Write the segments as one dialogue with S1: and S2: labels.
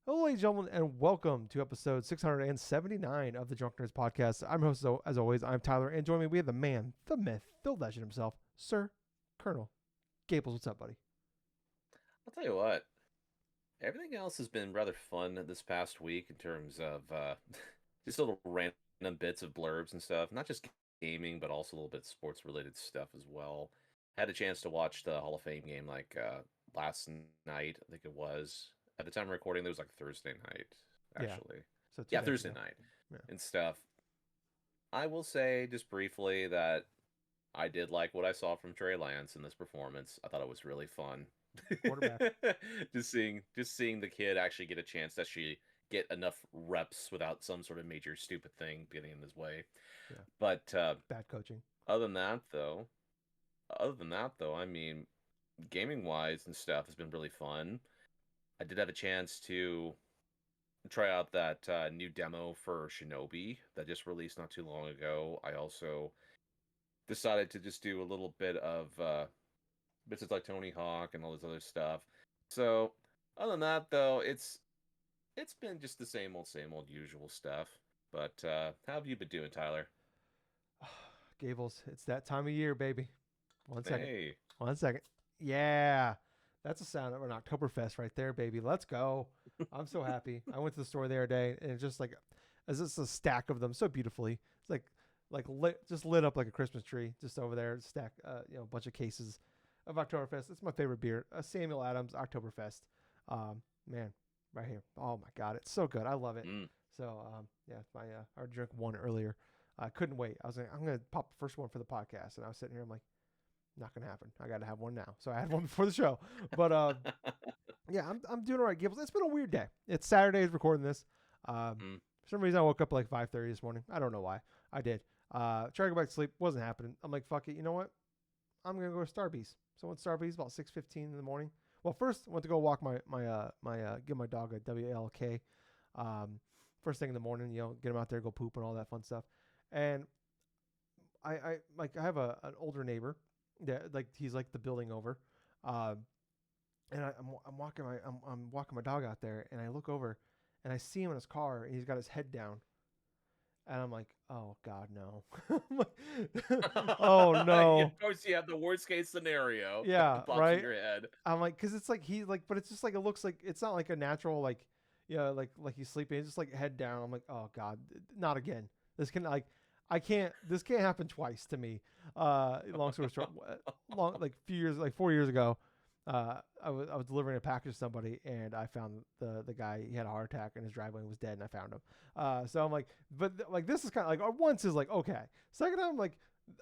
S1: Hello, ladies and gentlemen, and welcome to episode 679 of the Drunk Nerds podcast. I'm your host, as always. I'm Tyler, and joining me, we have the man, the myth, the legend himself, Sir Colonel Gables. What's up, buddy?
S2: I'll tell you what, everything else has been rather fun this past week in terms of just little random bits of blurbs and stuff. Not just gaming, but also a little bit sports related stuff as well. Had a chance to watch the Hall of Fame game last night, I think it was. At the time of recording, it was like Thursday night,
S1: Yeah,
S2: actually.
S1: so two
S2: Yeah,
S1: days
S2: Thursday
S1: ago.
S2: night
S1: Yeah,
S2: and stuff. I will say just briefly that I did like what I saw from Trey Lance in this performance. I thought it was really fun.
S1: the quarterback.
S2: just seeing the kid actually get a chance to actually get enough reps without some sort of major stupid thing getting in his way.
S1: Yeah,
S2: But
S1: bad coaching.
S2: other than that though, I mean, gaming wise and stuff has been really fun. I did have a chance to try out that new demo for Shinobi that just released not too long ago. I also decided to just do a little bit of bits of like Tony Hawk and all this other stuff. So other than that, though, it's been just the same old usual stuff. But how have you been doing, Tyler?
S1: Gables, it's that time of year, baby. One second.
S2: Hey,
S1: One second. Yeah, that's a sound of an Oktoberfest right there, baby. Let's go. I'm so happy. I went to the store the other day, and it's just like, as just a stack of them so beautifully. It's like just lit up like a Christmas tree, just over there. Stack, a bunch of cases of Oktoberfest. It's my favorite beer, Samuel Adams Oktoberfest. Man, right here. Oh my God, it's so good. I love it.
S2: mm.
S1: So, yeah, I drank one earlier. I couldn't wait. I was like, I'm gonna pop the first one for the podcast, and I was sitting here. I'm like, not gonna happen. I got to have one now. So I had one before the show. But yeah, I'm doing all right, Gibbs. It's been a weird day. It's Saturday. Recording this.
S2: Mm.
S1: For some reason, I woke up like 5:30 this morning. I don't know why. I did. Tried to go back to sleep. Wasn't happening. I'm like, fuck it. You know what? I'm gonna go to Starbucks. So I went to Starbucks about 6:15 in the morning. Well, first I went to go walk my give my dog a WLK. First thing in the morning, get him out there, go poop and all that fun stuff. And I have an older neighbor. Yeah, like he's like the building over. Uh, and I'm walking I'm walking my dog out there, and I look over, and I see him in his car, and he's got his head down, and I'm like, oh God, no. I'm like, oh
S2: Of
S1: no.
S2: course, you have the worst case scenario
S1: Yeah,
S2: that pops in
S1: right.
S2: your head.
S1: I'm like, cause it's like he like, but it's just like it looks like it's not like a natural like, yeah, like he's sleeping. It's just like head down. I'm like, oh God, not again. This can like, I can't. This can't happen twice to me. Long story short, long like few years, like 4 years ago, I was delivering a package to somebody, and I found the guy. He had a heart attack in his driveway and was dead, and I found him. So I'm like, but like this is kind of like once is like okay. Second time, I'm like,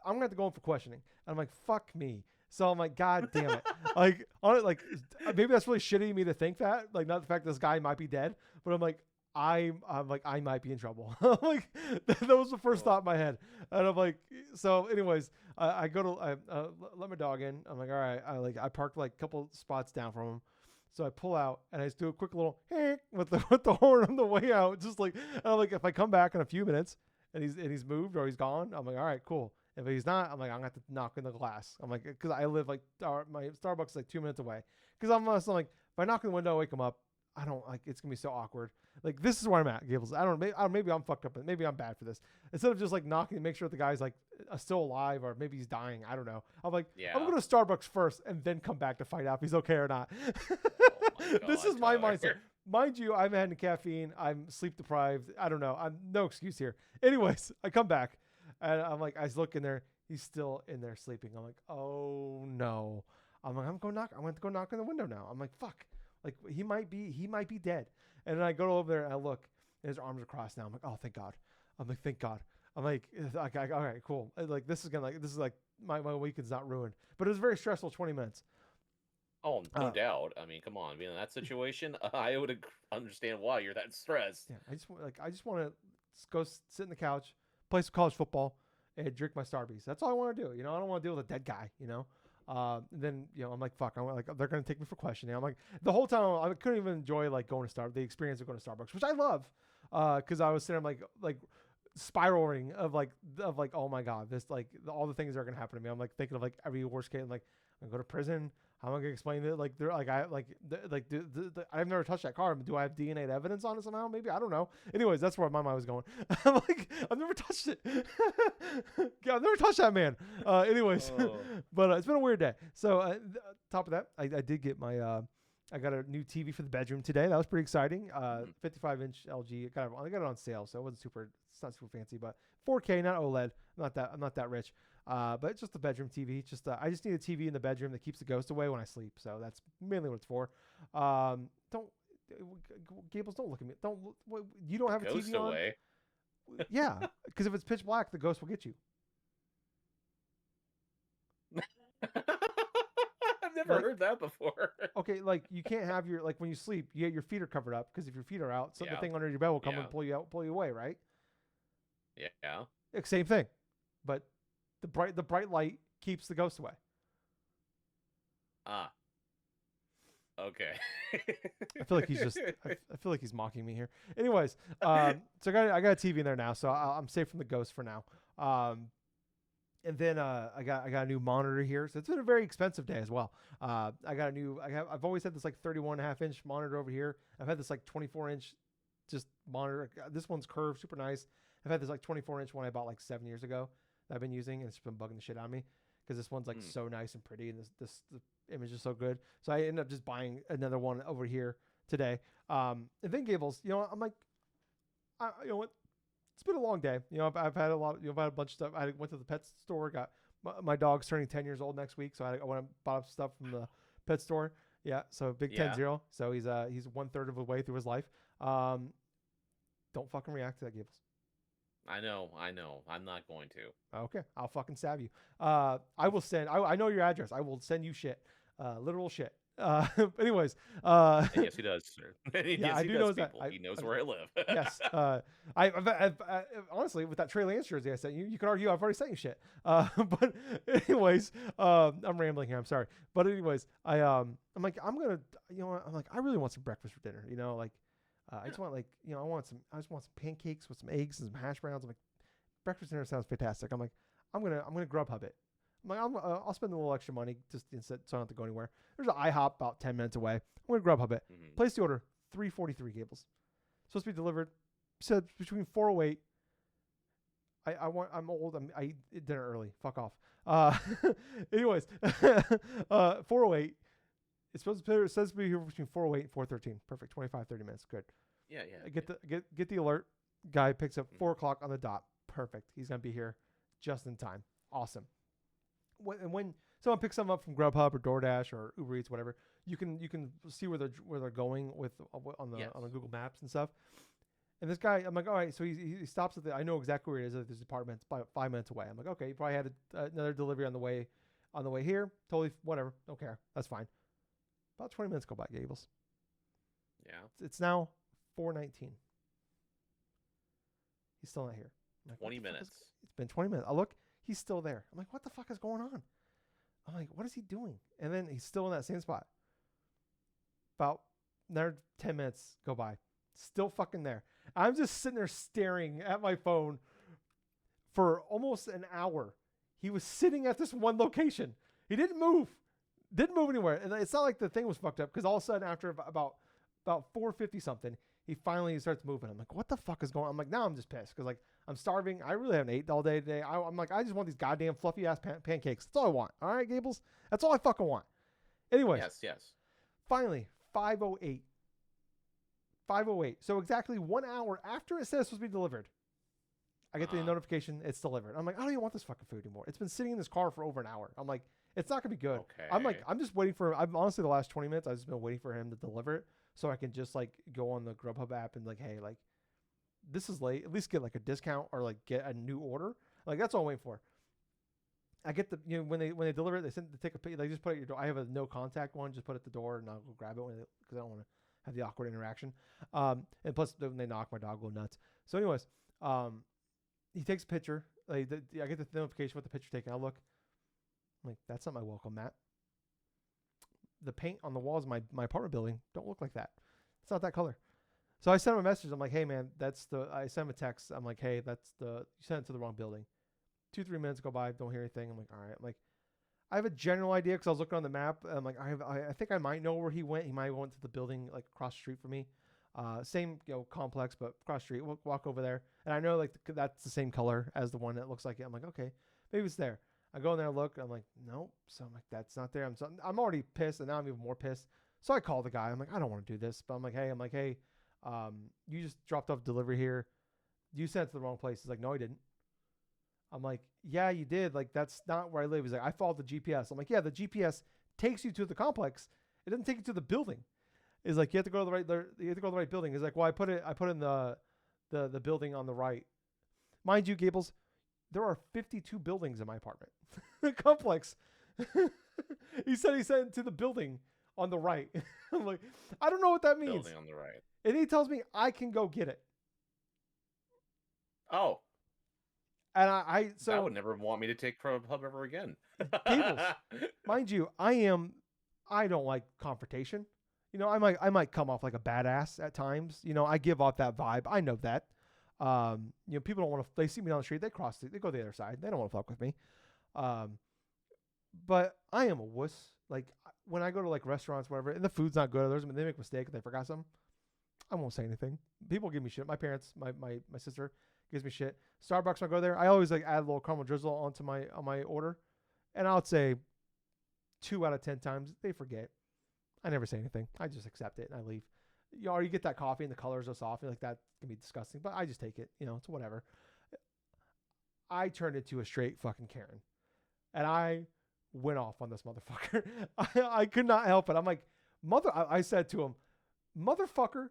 S1: I'm gonna have to go in for questioning. And I'm like, fuck me. So I'm like, God damn it. Like, on it, like maybe that's really shitty of me to think that. Like, not the fact this guy might be dead, but I'm like, I'm like, I might be in trouble. Like, that was the first
S2: Oh,
S1: thought in my head. And I'm like, so, anyways, I go to let my dog in. I'm like, all right. I parked like a couple spots down from him. So I pull out and I just do a quick little with the horn on the way out. Just like, and I'm like, if I come back in a few minutes and he's moved or he's gone, I'm like, all right, cool. If he's not, I'm like, I'm gonna have to knock in the glass. I'm like, because I live like my Starbucks is like 2 minutes away. Because I'm like, if I knock on the window, wake him up. I don't like it's gonna be so awkward. Like this is where I'm at, Gables. Maybe I'm fucked up. Maybe I'm bad for this. Instead of just like knocking to make sure the guy's like still alive or maybe he's dying. I don't know. I'm like, I'm
S2: yeah.
S1: going to Starbucks first and then come back to find out if he's okay or not.
S2: Oh my
S1: This
S2: God,
S1: is my
S2: Tyler.
S1: mindset. Mind you, I haven't had any caffeine. I'm sleep deprived. I don't know. I'm no excuse here. Anyways, I come back and I'm like, I look in there. He's still in there sleeping. I'm like, oh no. I'm like, I'm going to go knock on the window now. I'm like, fuck. Like he might be dead. And then I go over there and I look, and his arms are crossed now. I'm like, oh thank God. I'm like, thank God. I'm like, all right, cool. Like this is like my weekend's not ruined. But it was very stressful 20 minutes.
S2: Oh, no
S1: Uh,
S2: doubt. I mean, come on. Being in that situation, I would understand why you're that stressed.
S1: Yeah, I just want to go sit in the couch, play some college football, and drink my Starbies. That's all I want to do. I don't want to deal with a dead guy. Then I'm like, fuck. I'm like, they're gonna take me for questioning. I'm like, the whole time I couldn't even enjoy like going to the experience of going to Starbucks, which I love, because I was sitting like spiraling of like, oh my God, this like all the things that are gonna happen to me. I'm like thinking of like every worst case. I'm like, I'm gonna go to prison. How am I gonna explain it? Like they're like I've never touched that car. Do I have DNA evidence on it somehow? Maybe, I don't know. Anyways, that's where my mind was going. I'm like, I've never touched it. Yeah, I've never touched that man. Anyways, but it's been a weird day. So top of that, I did get my I got a new TV for the bedroom today. That was pretty exciting. 55-inch LG. I got it on sale, so it's not super fancy, but 4K, not OLED. I'm not that rich. But it's just a bedroom TV. Just I just need a TV in the bedroom that keeps the ghost away when I sleep. So that's mainly what it's for. Don't Gables, don't look at me. You don't have a
S2: Ghost
S1: TV on?
S2: away.
S1: Yeah, because if it's pitch black, the ghost will get you.
S2: I've never heard that before.
S1: Okay, like you can't have your when you sleep, your feet are covered up because if your feet are out, so the thing under your bed will come and pull you away, right?
S2: Yeah.
S1: Same thing, but the bright light keeps the ghost away.
S2: Ah. Okay.
S1: I feel like I feel like he's mocking me here. Anyways, so I got a TV in there now, so I'm safe from the ghost for now. And then I got a new monitor here, so it's been a very expensive day as well. I've always had this 31.5-inch monitor over here. I've had this 24-inch just monitor. This one's curved, super nice. I've had this 24-inch one I bought 7 years ago that I've been using, and it's been bugging the shit out of me because this one's so nice and pretty, and the image is so good. So I ended up just buying another one over here today. And then Gables, I'm like, you know what? It's been a long day. I've had a lot. I've had a bunch of stuff. I went to the pet store. Got my dog's turning 10 years old next week, so I went and bought up stuff from the pet store. Yeah, so big 10-0. So he's 1/3 of the way through his life. Don't fucking react to that, Gables.
S2: I know. I'm not going to.
S1: Okay, I'll fucking stab you. I will send. I know your address. I will send you shit. Literal shit. Anyways,
S2: yes, he does, sir.
S1: I do know that.
S2: He knows where I live.
S1: Yes. I've honestly, with that Trey Lance jersey I sent you, you could argue I've already sent you shit. But anyways, I'm rambling here. I'm sorry. But anyways, I'm like, I'm gonna, I'm like, I really want some breakfast for dinner. I just want I just want some pancakes with some eggs and some hash browns. I'm like, breakfast dinner sounds fantastic. I'm like, I'm gonna Grubhub it. I'm like, I'll spend a little extra money just instead, so I don't have to go anywhere. There's an IHOP about 10 minutes away. I'm gonna Grubhub it. Place the order. $3.43 Gables. Supposed to be delivered. Said between 4:08. I'm old. I eat dinner early. Fuck off. Anyways, 4:08. It says to be here between 4:08 and 4:13. Perfect. 25-30 minutes. Good.
S2: Yeah.
S1: Get the alert. Guy picks up 4 o'clock on the dot. Perfect. He's gonna be here just in time. Awesome. When someone picks something up from Grubhub or DoorDash or Uber Eats, whatever, you can see where they're going with on the Google Maps and stuff. And this guy, I'm like, all right, so he stops at I know exactly where it is at this apartment. It's about 5 minutes away. I'm like, okay, he probably had another delivery on the way here. Totally, whatever, don't care, that's fine. About 20 minutes go by, Gables.
S2: Yeah.
S1: It's now 4:19. He's still not here. Like,
S2: 20 minutes.
S1: It's been 20 minutes. I look. He's still there. I'm like, what the fuck is going on? I'm like, what is he doing? And then he's still in that same spot. About another 10 minutes go by. Still fucking there. I'm just sitting there staring at my phone for almost an hour. He was sitting at this one location. He didn't move. Didn't move anywhere. And it's not like the thing was fucked up, because all of a sudden after about 4:50 something, he finally starts moving. I'm like, what the fuck is going on? I'm like, now I'm just pissed because I'm starving. I really haven't ate all day today. I'm like, I just want these goddamn fluffy ass pancakes. That's all I want. All right, Gables? That's all I fucking want. Anyways.
S2: Yes.
S1: Finally, 5:08. 5:08. So exactly 1 hour after it says it's supposed to be delivered, I get the notification it's delivered. I'm like, I don't even want this fucking food anymore. It's been sitting in this car for over an hour. I'm like, it's not gonna be good.
S2: Okay.
S1: I'm just waiting for. I'm honestly the last 20 minutes I've just been waiting for him to deliver it, so I can just go on the Grubhub app and hey, this is late. At least get a discount or get a new order. That's all I'm waiting for. I get the when they deliver it, they take a picture. They just put it at your door. I have a no contact one. Just put it at the door and I'll go grab it because I don't want to have the awkward interaction. And plus when they knock, my dog will go nuts. So anyways, he takes a picture. I get the notification with the picture taken. I look. I'm like, that's not my welcome mat. The paint on the walls of my apartment building don't look like that. It's not that color. So I sent him a message. I'm like, hey man, I sent him a text. I'm like, hey, you sent it to the wrong building. 2-3 minutes go by, don't hear anything. I'm like, all right. I'm like, I have a general idea because I was looking on the map. I'm like, I think I might know where he went. He might have went to the building like across the street from me. Same complex, but across the street. We'll walk over there, and I know like that's the same color as the one that looks like it. I'm like, okay, maybe it's there. I go in there and look. I'm like, nope. So I'm like, that's not there. I'm already pissed, and now I'm even more pissed. So I call the guy. I'm like, I don't want to do this, but I'm like, hey, you just dropped off delivery here. You sent it to the wrong place. He's like, no, I didn't. I'm like, yeah, you did. Like, that's not where I live. He's like, I followed the GPS. I'm like, yeah, the GPS takes you to the complex. It doesn't take you to the building. He's like, you have to go to the right. You have to go to the right building. He's like, well, I put in the building on the right. Mind you, Gables, there are 52 buildings in my apartment complex. He said he sent it to the building on the right. I'm like, I don't know what that means.
S2: Building on the right.
S1: And he tells me I can go get it.
S2: Oh.
S1: And so
S2: that would never want me to take ProHub ever again.
S1: Gables, mind you, I don't like confrontation. You know, I might come off like a badass at times. You know, I give off that vibe. I know that. You know, people don't want to. They see me down the street. They go to the other side. They don't want to fuck with me. But I am a wuss. Like when I go to like restaurants, whatever, and the food's not good, or they make a mistake, and they forgot something, I won't say anything. People give me shit. My parents, my sister gives me shit. Starbucks, when I go there, I always like add a little caramel drizzle onto my order, and I would say 2 out of 10 times they forget. I never say anything. I just accept it and I leave. You know, or you get that coffee and the colors are soft, like that can be disgusting, but I just take it. You know, it's whatever. I turned into a straight fucking Karen, and I went off on this motherfucker. I could not help it. I'm like, I said to him, motherfucker,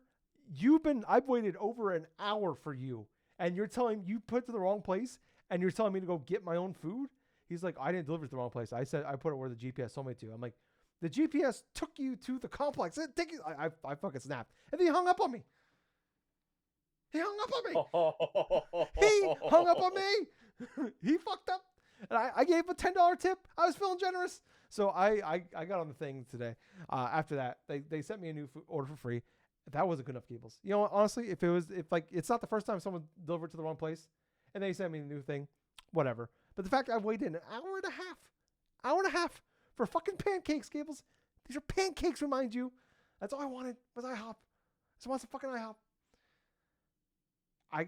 S1: I've waited over an hour for you, and you're telling you put it to the wrong place, and you're telling me to go get my own food? He's like, I didn't deliver it to the wrong place. I said I put it where the GPS told me to. I'm like, the GPS took you to the complex. I fucking snapped. And then he hung up on me. He hung up on me. He fucked up. And I gave him a $10 tip. I was feeling generous. So I got on the thing today. After that, they sent me a new order for free. That wasn't good enough, Gables. You know what? Honestly, if it's not the first time someone delivered to the wrong place and they sent me a new thing, whatever. But the fact I've waited an hour and a half for fucking pancakes, Gables. These are pancakes, remind you. That's all I wanted was IHOP. So I want some fucking IHOP.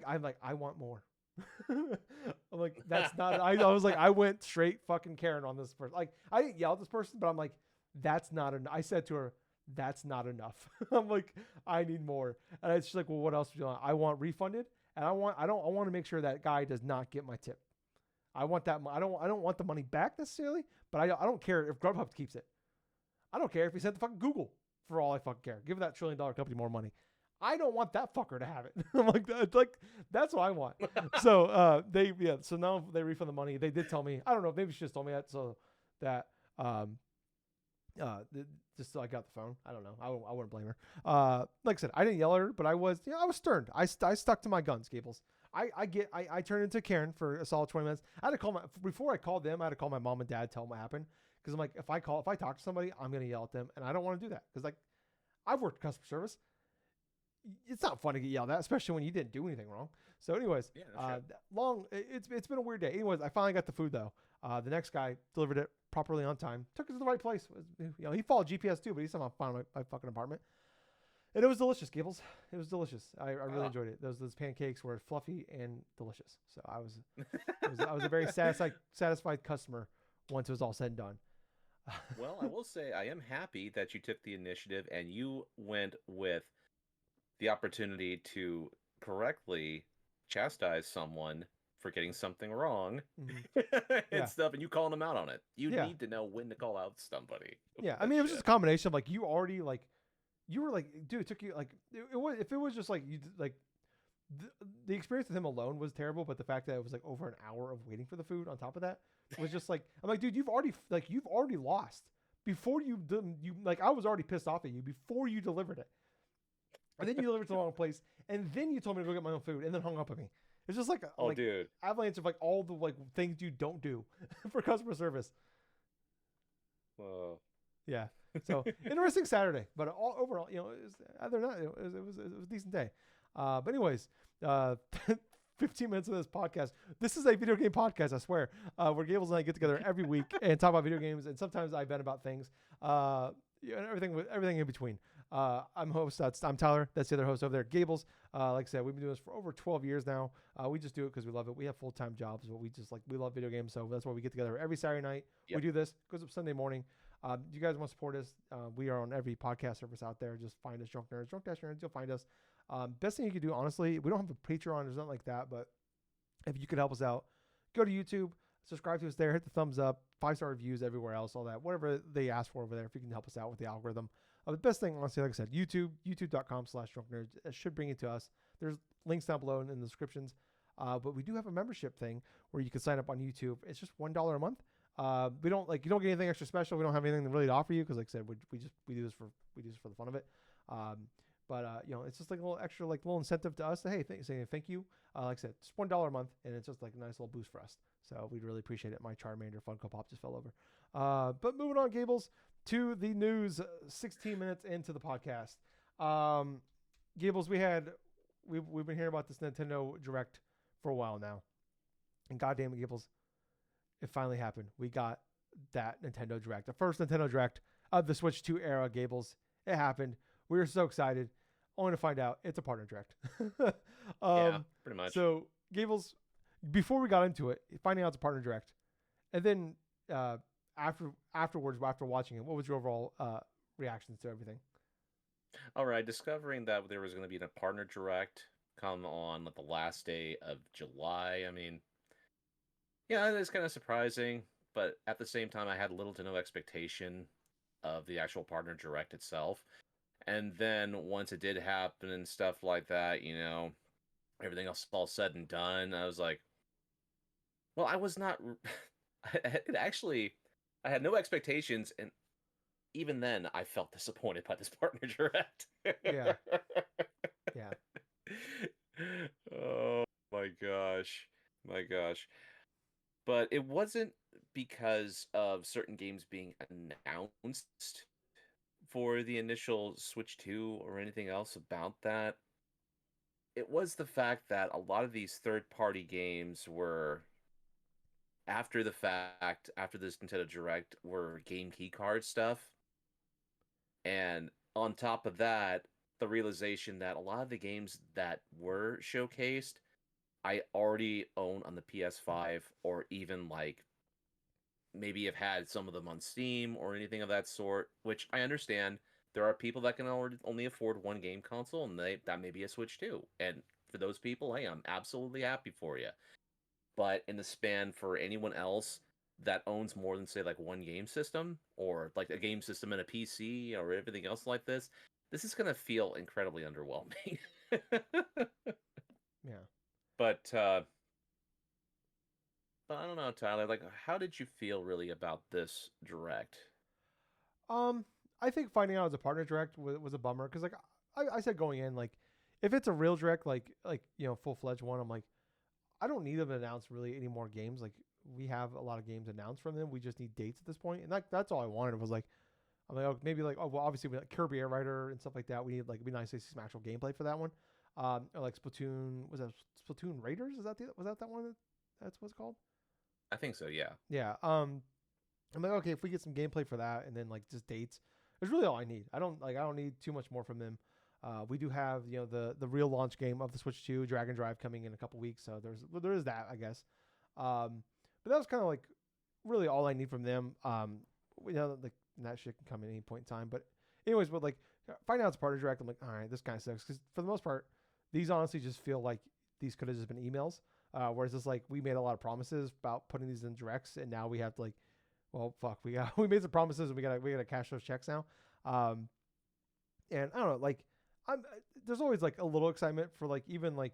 S1: I'm like, I want more. I'm like, that's not. I was like, I went straight fucking Karen on this person. Like, I didn't yell at this person, but I'm like, that's not enough. I said to her, that's not enough. I'm like, I need more. And she's like, well, what else do you want? I want refunded, and I want to make sure that guy does not get my tip. I want that. I don't want the money back necessarily, but I don't care if Grubhub keeps it. I don't care if he sent the fucking Google, for all I fucking care. Give that $1 trillion company more money. I don't want that fucker to have it. I'm like, that's what I want. So so now they refund the money. They did tell me, I don't know, maybe she just told me that so that just so I got the phone. I don't know. I wouldn't blame her. Like I said, I didn't yell at her, but I was stern. I stuck to my guns, Gables. I turned into Karen for a solid 20 minutes. I had to call before I called them, I had to call my mom and dad, tell them what happened. Because I'm like, if I talk to somebody, I'm going to yell at them. And I don't want to do that. Because like, I've worked customer service. It's not fun to get yelled at, especially when you didn't do anything wrong. So anyways, it's been a weird day. Anyways, I finally got the food though. The next guy delivered it properly on time. Took it to the right place. You know, he followed GPS too, but he somehow found my fucking apartment. And it was delicious, Gables. It was delicious. I really enjoyed it. Those pancakes were fluffy and delicious. So I was a very satisfied customer once it was all said and done.
S2: Well, I will say I am happy that you took the initiative and you went with the opportunity to correctly chastise someone for getting something wrong and stuff, and you calling them out on it. You need to know when to call out somebody.
S1: Yeah, I mean, it was just a combination of like you were like, dude, it took you like it was, if it was just like you like the experience with him alone was terrible, but the fact that it was like over an hour of waiting for the food on top of that was just like, I'm like, dude, you've already lost before you like, I was already pissed off at you before you delivered it. And then you delivered to the wrong place, and then you told me to go get my own food, and then hung up at me. It's just like
S2: dude,
S1: avalanche of like all the like things you don't do for customer service. Yeah. So interesting Saturday, but overall, you know, other than that, it was a decent day. But anyways, 15 minutes of this podcast. This is a video game podcast, I swear, where Gables and I get together every week and talk about video games, and sometimes I vent about things, and everything in between. I'm Tyler. That's the other host over there, Gables. Like I said, we've been doing this for over 12 years now. We just do it because we love it. We have full-time jobs, but we love video games, so that's why we get together every Saturday night. Yep. We do this. Goes up Sunday morning. You guys want to support us? We are on every podcast service out there. Just find us, DrunkNerds, Drunk-Nerds. You'll find us. Best thing you can do, honestly, we don't have a Patreon. There's nothing like that, but if you could help us out, go to YouTube, subscribe to us there, hit the thumbs up, 5-star reviews everywhere else, all that, whatever they ask for over there. If you can help us out with the algorithm. The best thing, honestly, like I said, youtube.com/drunknerds. It should bring you to us. There's links down below in the descriptions. But we do have a membership thing where you can sign up on YouTube. It's just $1 a month. You don't get anything extra special. We don't have anything really to offer you because, like I said, we do this for the fun of it. It's just like a little extra, like little incentive to us to saying thank you. Like I said, it's $1 a month, and it's just like a nice little boost for us. So we'd really appreciate it. My Charmander Funko Pop just fell over. But moving on, Gables, to the news. 16 minutes into the podcast, Gables, we've been hearing about this Nintendo Direct for a while now, and goddamn it, Gables, it finally happened. We got that Nintendo Direct, the first Nintendo Direct of the Switch 2 era, Gables. It happened. We were so excited, only to find out it's a partner Direct.
S2: Yeah, pretty much.
S1: So, Gables, before we got into it, finding out it's a partner Direct, and then afterwards, after watching it, what was your overall reactions to everything?
S2: All right, discovering that there was going to be a partner Direct come on the last day of July. I mean, yeah, it's kind of surprising, but at the same time, I had little to no expectation of the actual partner Direct itself. And then once it did happen and stuff like that, everything else all said and done, I was like, well, I was not. I had no expectations, and even then, I felt disappointed by this partner Direct.
S1: Yeah. Yeah.
S2: Oh my gosh. But it wasn't because of certain games being announced for the initial Switch 2 or anything else about that. It was the fact that a lot of these third-party games were, after the fact, after this Nintendo Direct, were game key card stuff. And on top of that, the realization that a lot of the games that were showcased, I already own on the PS5, or even maybe have had some of them on Steam or anything of that sort, which I understand. There are people that can only afford one game console, and that may be a Switch 2. And for those people, hey, I'm absolutely happy for you. But in the span for anyone else that owns more than, say, one game system, or a game system and a PC, or everything else like this is going to feel incredibly underwhelming.
S1: Yeah.
S2: But I don't know, Tyler. How did you feel really about this Direct?
S1: I think finding out as a partner Direct was a bummer because, I said going in, if it's a real Direct, full-fledged one, I'm like, I don't need them to announce really any more games. We have a lot of games announced from them. We just need dates at this point, and that's all I wanted. Was I'm like, obviously we Kirby Air Rider and stuff like that. We need it'd be nice to see some actual gameplay for that one. Or Splatoon, was that Splatoon Raiders? Was that one? That's what it's called?
S2: I think so. Yeah.
S1: Yeah. I'm like, okay, if we get some gameplay for that, and then just dates, it's really all I need. I don't need too much more from them. We do have the real launch game of the Switch 2, Dragon Drive, coming in a couple weeks, so there is that, I guess. But that was kind of really all I need from them. That shit can come at any point in time. But anyways, finding out it's a partner Direct, I'm like, all right, this kind of sucks, because for the most part, these honestly just feel like these could have just been emails. Whereas it's we made a lot of promises about putting these in Directs, and now we have to well, fuck, we made some promises, and we gotta cash those checks now. And I don't know, there's always a little excitement for even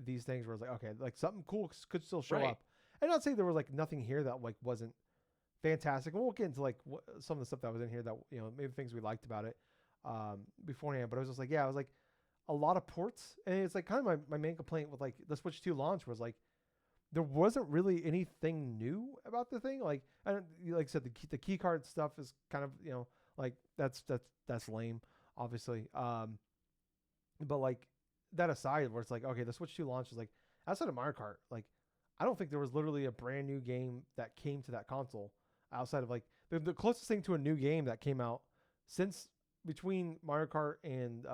S1: these things where it's okay, something cool could still show up. And not saying there was nothing here that wasn't fantastic. And we'll get into some of the stuff that was in here that maybe things we liked about it beforehand. But I was just I was a lot of ports, and it's kind of my main complaint with the Switch 2 launch was there wasn't really anything new about the thing. I said, the key card stuff is kind of that's lame, obviously. But that aside, where it's okay, the Switch 2 launch is outside of Mario Kart, like I don't think there was literally a brand new game that came to that console outside of like the closest thing to a new game that came out since between Mario Kart and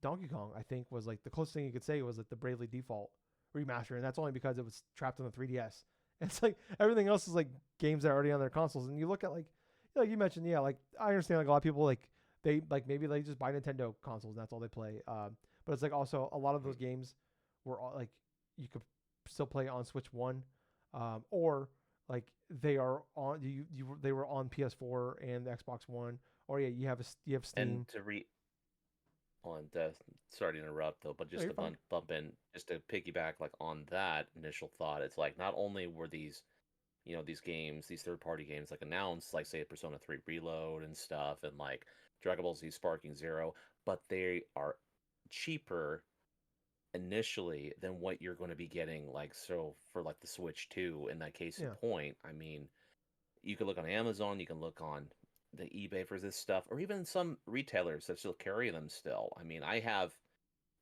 S1: Donkey Kong, I think was like the closest thing you could say was like the Bravely Default remaster, and that's only because it was trapped on the 3DS. It's like everything else is like games that are already on their consoles, and you look at like you mentioned, yeah, like I understand like a lot of people like they like maybe they just buy Nintendo consoles and that's all they play. But it's like also a lot of those games were all, like you could still play on Switch One, or like they are on they were on PS4 and the Xbox One, or yeah, you have
S2: And
S1: Steam.
S2: to re on the sorry to interrupt though, but
S1: No,
S2: just
S1: you're
S2: to
S1: fine.
S2: bump in, just to piggyback like on that initial thought, it's like not only were these these games, these third party games like announced, like say Persona 3 Reload and stuff, and like Dragon Ball Z Sparking Zero, but they are cheaper initially than what you're going to be getting like so for like the Switch 2 in that case in
S1: Yeah,
S2: point. I mean, you can look on Amazon, you can look on the eBay for this stuff, or even some retailers that still carry them still. I mean, I have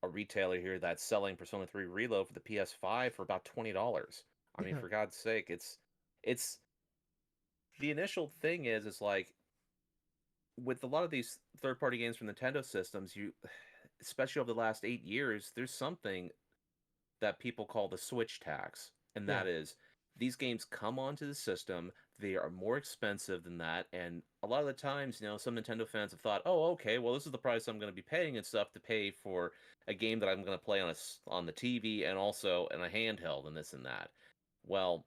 S2: a retailer here that's selling Persona 3 Reload for the PS5 for about $20. I mean,
S1: yeah,
S2: for God's sake, it's the initial thing is like with a lot of these third party games from Nintendo systems, you especially over the last 8 years, there's something that people call the Switch tax, and
S1: yeah,
S2: that is these games come onto the system, they are more expensive than that, and a lot of the times, some Nintendo fans have thought, "Oh, okay, well, this is the price I'm going to be paying and stuff to pay for a game that I'm going to play on the TV and also in a handheld and this and that." Well,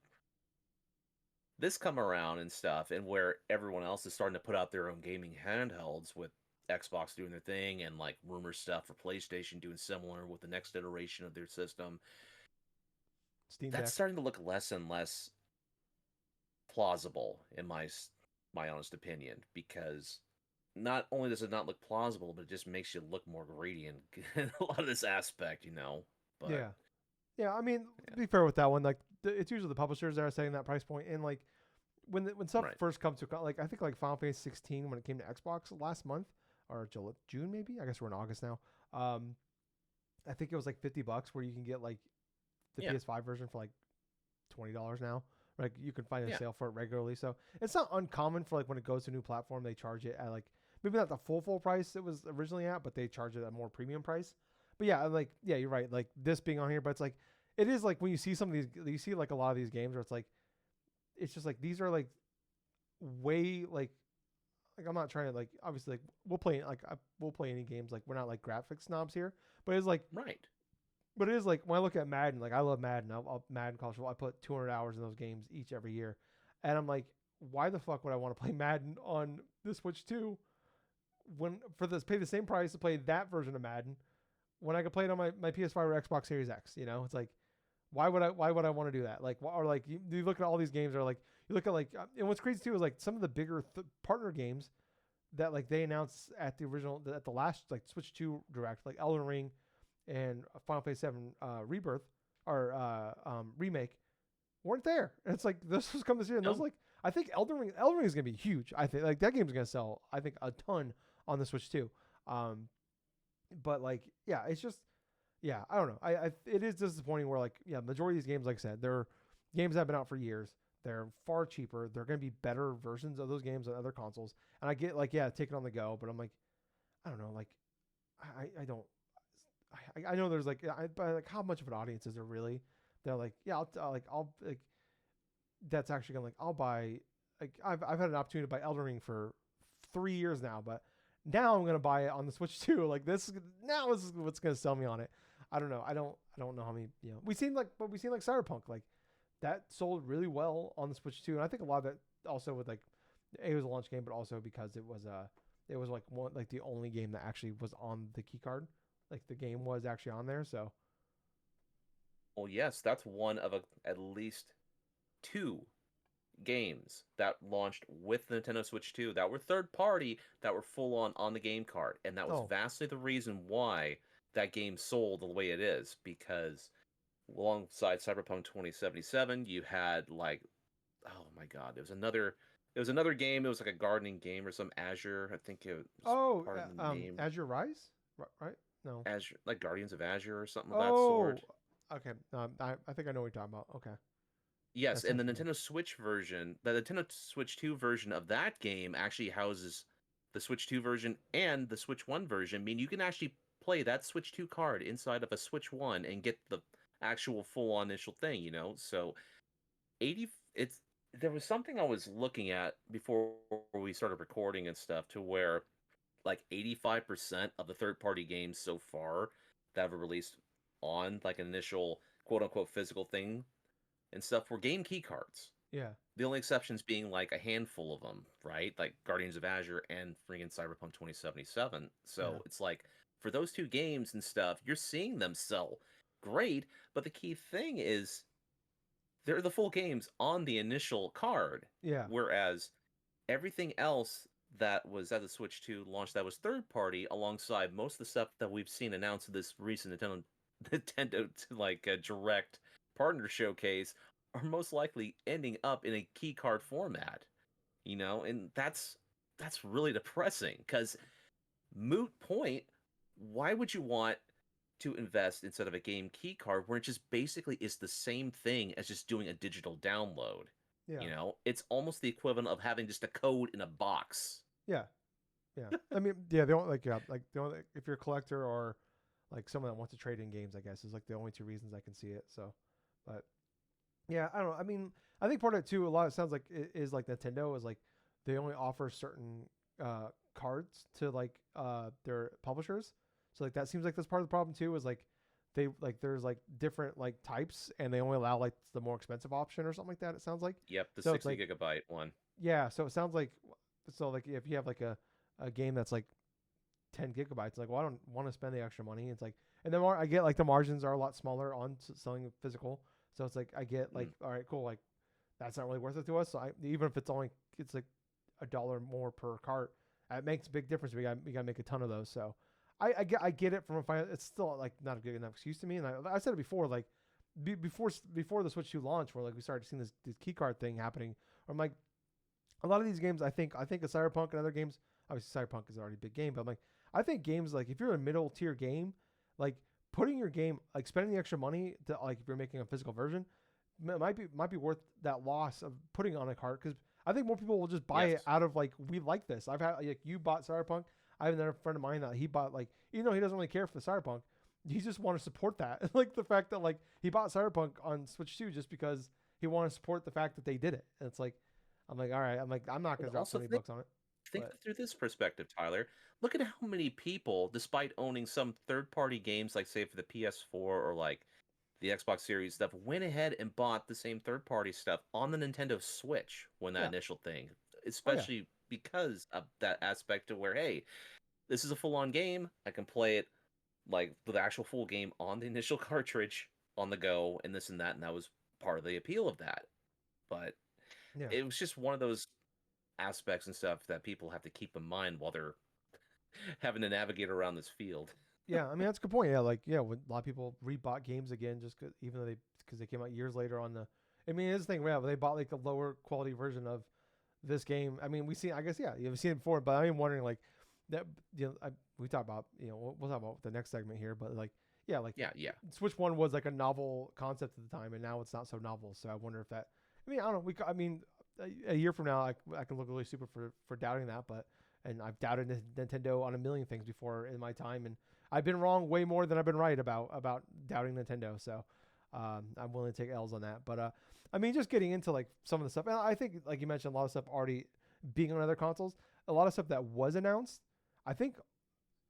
S2: this come around and stuff, and where everyone else is starting to put out their own gaming handhelds with Xbox doing their thing and like rumor stuff for PlayStation doing similar with the next iteration of their system,
S1: Steam
S2: that's
S1: Deck.
S2: starting to look less and less plausible in my honest opinion, because not only does it not look plausible, but it just makes you look more greedy in a lot of this aspect. But
S1: Yeah, yeah. I mean, to
S2: yeah,
S1: be fair with that one, like it's usually the publishers that are setting that price point, and like when stuff
S2: right,
S1: first comes to like I think like Final Fantasy 16 when it came to Xbox last month or June maybe. I guess we're in August now. Um, I think it was like $50 where you can get like the
S2: yeah,
S1: PS5 version for like $20 now. Like you can find a
S2: yeah,
S1: sale for it regularly, so it's not uncommon for like when it goes to a new platform, they charge it at like maybe not the full price it was originally at, but they charge it at a more premium price. But yeah, like yeah, you're right. Like this being on here, but it's like it is like when you see some of these, you see like a lot of these games where it's just like these are like way like I'm not trying to like obviously like we'll play any games like we're not like graphic snobs here, but it's like
S2: right.
S1: but it is like when I look at Madden, like I love Madden. I'll Madden College Football. I put 200 hours in those games each every year, and I'm like, why the fuck would I want to play Madden on the Switch 2 when for this pay the same price to play that version of Madden when I could play it on my PS5 or Xbox Series X? You know, it's like why would I want to do that? Like or like you look at all these games are like you look at like and what's crazy too is like some of the bigger partner games that like they announced at the original at the last like Switch 2 direct like Elden Ring and Final Fantasy 7 Rebirth or remake weren't there. And it's like this was come this year and those
S2: No,
S1: like I think Elden Ring is gonna be huge. I think like that game's gonna sell I think a ton on the Switch too. Um, but like yeah, it's just yeah, I don't know. I it is disappointing where like yeah, majority of these games, like I said, they're games that have been out for years. They're far cheaper. They're going to be better versions of those games on other consoles. And I get like yeah, take it on the go, but I'm like I don't know, like I don't I know there's like but like how much of an audience is there really? They're like yeah, I'll like that's actually gonna like I'll buy like I've had an opportunity to buy Elden Ring for 3 years now, but now I'm gonna buy it on the Switch too. Like this now is what's gonna sell me on it. I don't know. I don't know how many we seen like Cyberpunk like that sold really well on the Switch too, and I think a lot of that also with like it was a launch game, but also because it was like one like the only game that actually was on the key card. Like the game was actually on there, so
S2: well, yes, that's one of at least two games that launched with the Nintendo Switch 2 that were third party that were full on the game card, and that was
S1: oh
S2: vastly the reason why that game sold the way it is, because alongside Cyberpunk 2077 you had like, oh my god, there was another game. It was like a gardening game or some Azure, I think it was part of the name.
S1: Azure Rise, right? No.
S2: Azure, like Guardians of Azure or something of that
S1: Oh,
S2: sort.
S1: Okay. I think I know what you're talking about. Okay. That
S2: Yes, and
S1: sounds
S2: the
S1: familiar.
S2: Nintendo Switch version, the Nintendo Switch 2 version of that game actually houses the Switch 2 version and the Switch 1 version. I mean, you can actually play that Switch 2 card inside of a Switch 1 and get the actual full-on initial thing, you know? So 80 it's there was something I was looking at before we started recording and stuff to where like 85% of the third-party games so far that have released on like an initial quote unquote physical thing and stuff were game key cards.
S1: Yeah.
S2: The only exceptions being like a handful of them, right? Like Guardians of Azure and freaking Cyberpunk 2077.
S1: Yeah.
S2: So it's like for those two games and stuff, you're seeing them sell great, but the key thing is they're the full games on the initial card.
S1: Yeah.
S2: Whereas everything else that was at the Switch 2 launch that was third party, alongside most of the stuff that we've seen announced at this recent Nintendo like direct partner showcase, are most likely ending up in a key card format. You know, and that's really depressing because moot point. Why would you want to invest instead of a game key card where it just basically is the same thing as just doing a digital download?
S1: Yeah.
S2: You know, it's almost the equivalent of having just a code in a box.
S1: Yeah. Yeah. I mean, yeah, the only like the only if you're a collector or like someone that wants to trade in games, I guess is like the only two reasons I can see it. So, but yeah, I don't know. I mean, I think part of it too. A lot it sounds like it is like Nintendo is like they only offer certain cards to like their publishers. So like that seems like that's part of the problem too. Is like they like there's like different like types and they only allow like the more expensive option or something like that. It sounds like.
S2: Yep, the
S1: So it's
S2: 60
S1: like
S2: gigabyte one.
S1: yeah. So it sounds like so like if you have like a game that's like 10 gigabytes. Like, well, I don't want to spend the extra money. It's like, and then I get like the margins are a lot smaller on selling physical. So it's like, I get like,
S2: Mm.
S1: all right, cool. Like, that's not really worth it to us. So even if it's like $1 more per cart, it makes a big difference. We got to make a ton of those. So I get it from a it's still like not a good enough excuse to me. And I said it before, like before the Switch 2 launch, where like we started seeing this key card thing happening. I'm like, a lot of these games, I think of Cyberpunk and other games. Obviously, Cyberpunk is already a big game, but I'm like, I think games like if you're a middle tier game, like putting your game, like spending the extra money to like if you're making a physical version, might be worth that loss of putting on a cart because I think more people will just buy it
S2: Yes.
S1: out of like we like this. I've had like you bought Cyberpunk. I have another friend of mine that he bought like even though he doesn't really care for the Cyberpunk, he just want to support that like the fact that like he bought Cyberpunk on Switch 2 just because he wanted to support the fact that they did it. And it's like I'm like all right. I'm like I'm not
S2: And
S1: gonna drop
S2: also
S1: $70 on it,
S2: think
S1: but
S2: through this perspective, Tyler. Look at how many people, despite owning some third-party games, like say for the PS4 or like the Xbox Series stuff, went ahead and bought the same third-party stuff on the Nintendo Switch when that
S1: yeah,
S2: initial thing,
S1: oh yeah,
S2: especially because of that aspect of where, hey, this is a full-on game. I can play it like the actual full game on the initial cartridge on the go, and this and that, and that was part of the appeal of that. But
S1: yeah.
S2: it was just one of those aspects and stuff that people have to keep in mind while they're having to navigate around this field.
S1: Yeah, I mean that's a good point. Yeah, like yeah, when a lot of people rebought games again just cause, even though they came out years later on the. I mean, it's the thing. Yeah, they bought like a lower quality version of this game. I mean, we see. I guess yeah, you've seen it before. But I'm wondering like that. You know, we talk about we'll talk about the next segment here. But like yeah, like
S2: Yeah, yeah.
S1: Switch One was like a novel concept at the time, and now it's not so novel. So I wonder if that. I mean, I don't know. I mean, a year from now, I can look really stupid for doubting that, but and I've doubted Nintendo on a million things before in my time, and I've been wrong way more than I've been right about doubting Nintendo. So I'm willing to take L's on that. But I mean, just getting into like some of the stuff, and I think like you mentioned, a lot of stuff already being on other consoles. A lot of stuff that was announced. I think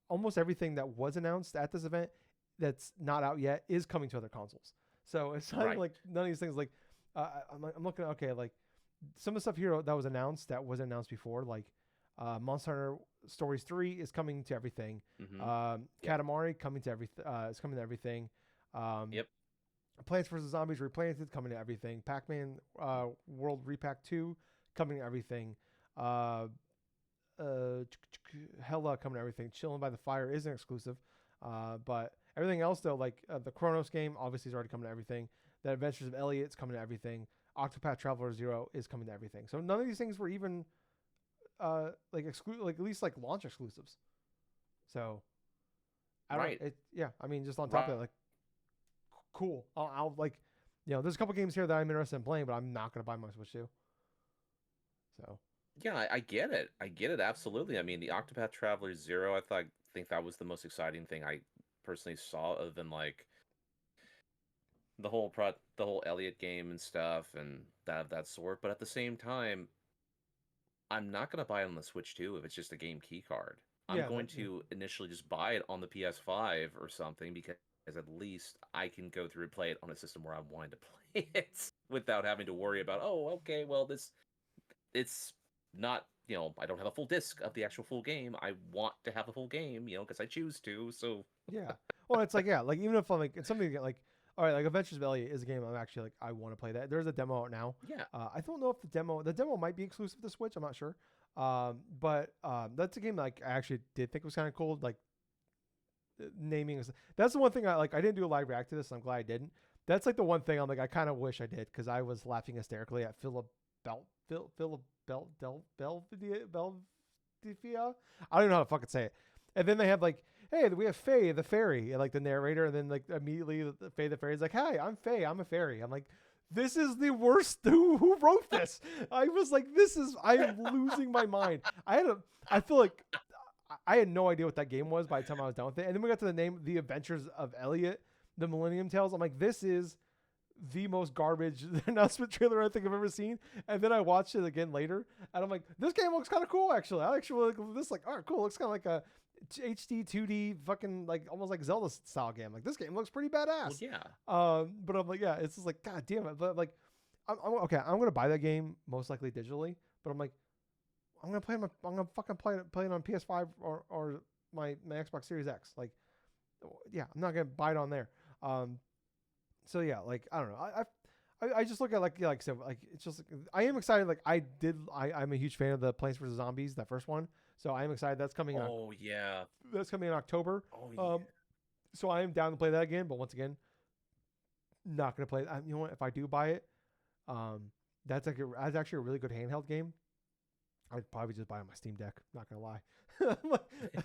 S1: almost everything that was announced at this event that's not out yet is coming to other consoles. So it's not
S2: Right.
S1: like none of these things like I'm looking at okay like some of the stuff here that was announced that wasn't announced before like Monster Hunter Stories 3 is coming to everything.
S2: Mm-hmm. Yep.
S1: Katamari coming to everything. Is coming to everything. Um,
S2: Yep.
S1: Plants vs Zombies Replanted coming to everything. Pac-Man World Repack 2 coming to everything. Uh, Hella coming to everything. Chilling by the Fire isn't exclusive, but everything else though, like the Chronos game, obviously is already coming to everything. The Adventures of Elliot's coming to everything. Octopath Traveler 0 is coming to everything. So none of these things were even like like at least like launch exclusives. So I don't
S2: Right.
S1: it yeah, I mean just on top of
S2: Right.
S1: that like cool. I'll like, there's a couple games here that I'm interested in playing, but I'm not gonna buy my Switch 2. So
S2: Yeah, I get it. I get it absolutely. I mean, the Octopath Traveler Zero, think that was the most exciting thing I personally saw, other than like the whole Elliot game and stuff and that of that sort. But at the same time, I'm not gonna buy it on the Switch 2 if it's just a game key card. I'm
S1: yeah,
S2: going to initially just buy it on the PS5 or something, because at least I can go through and play it on a system where I'm wanting to play it without having to worry about, oh, okay, well, it's not, I don't have a full disc of the actual full game. I want to have a full game, because I choose to. So
S1: yeah. Well, it's like, yeah, like even if I'm like, it's something like, all right, like Adventures of Elliot is a game I'm actually like, I want to play that. There's a demo out now.
S2: yeah,
S1: I don't know if the demo might be exclusive to Switch. I'm not sure. But that's a game like I actually did think was kind of cool. Like naming is, that's the one thing I like. I didn't do a live react to this. I'm glad I didn't. That's like the one thing I'm like, I kind of wish I did, because I was laughing hysterically at Belvia. I don't even know how to fucking say it. And then they have like, hey, we have Faye the fairy, and like the narrator, and then like immediately Faye the fairy is like, hi, I'm Faye, I'm a fairy. I'm like, this is the worst. Who wrote this? I was like, I'm losing my mind. I feel like I had no idea what that game was by the time I was done with it. And then we got to the name, The Adventures of Elliot, the Millennium Tales. I'm like, this is the most garbage announcement trailer I think I've ever seen. And then I watched it again later, and I'm like, this game looks kind of cool, actually. I actually like this. Like, all right, cool. Looks kind of like a HD 2D fucking like almost like Zelda style game. Like, this game looks pretty badass.
S2: well, yeah.
S1: But I'm like, yeah, it's just like, god damn it. But like, I'm okay. I'm gonna buy that game most likely digitally. But I'm like, I'm gonna fucking play it on PS5 or my Xbox Series X. Like, yeah, I'm not gonna buy it on there. So yeah, like I don't know. I just look at like, yeah, like I said, like it's just I am excited. Like I'm a huge fan of the Plants vs Zombies, that first one. So I am excited. That's coming out.
S2: Oh yeah.
S1: That's coming in October.
S2: Oh yeah.
S1: So I am down to play that again. But once again, not gonna play it. You know what? If I do buy it, that's that's actually a really good handheld game. I'd probably just buy it on my Steam Deck. Not gonna lie.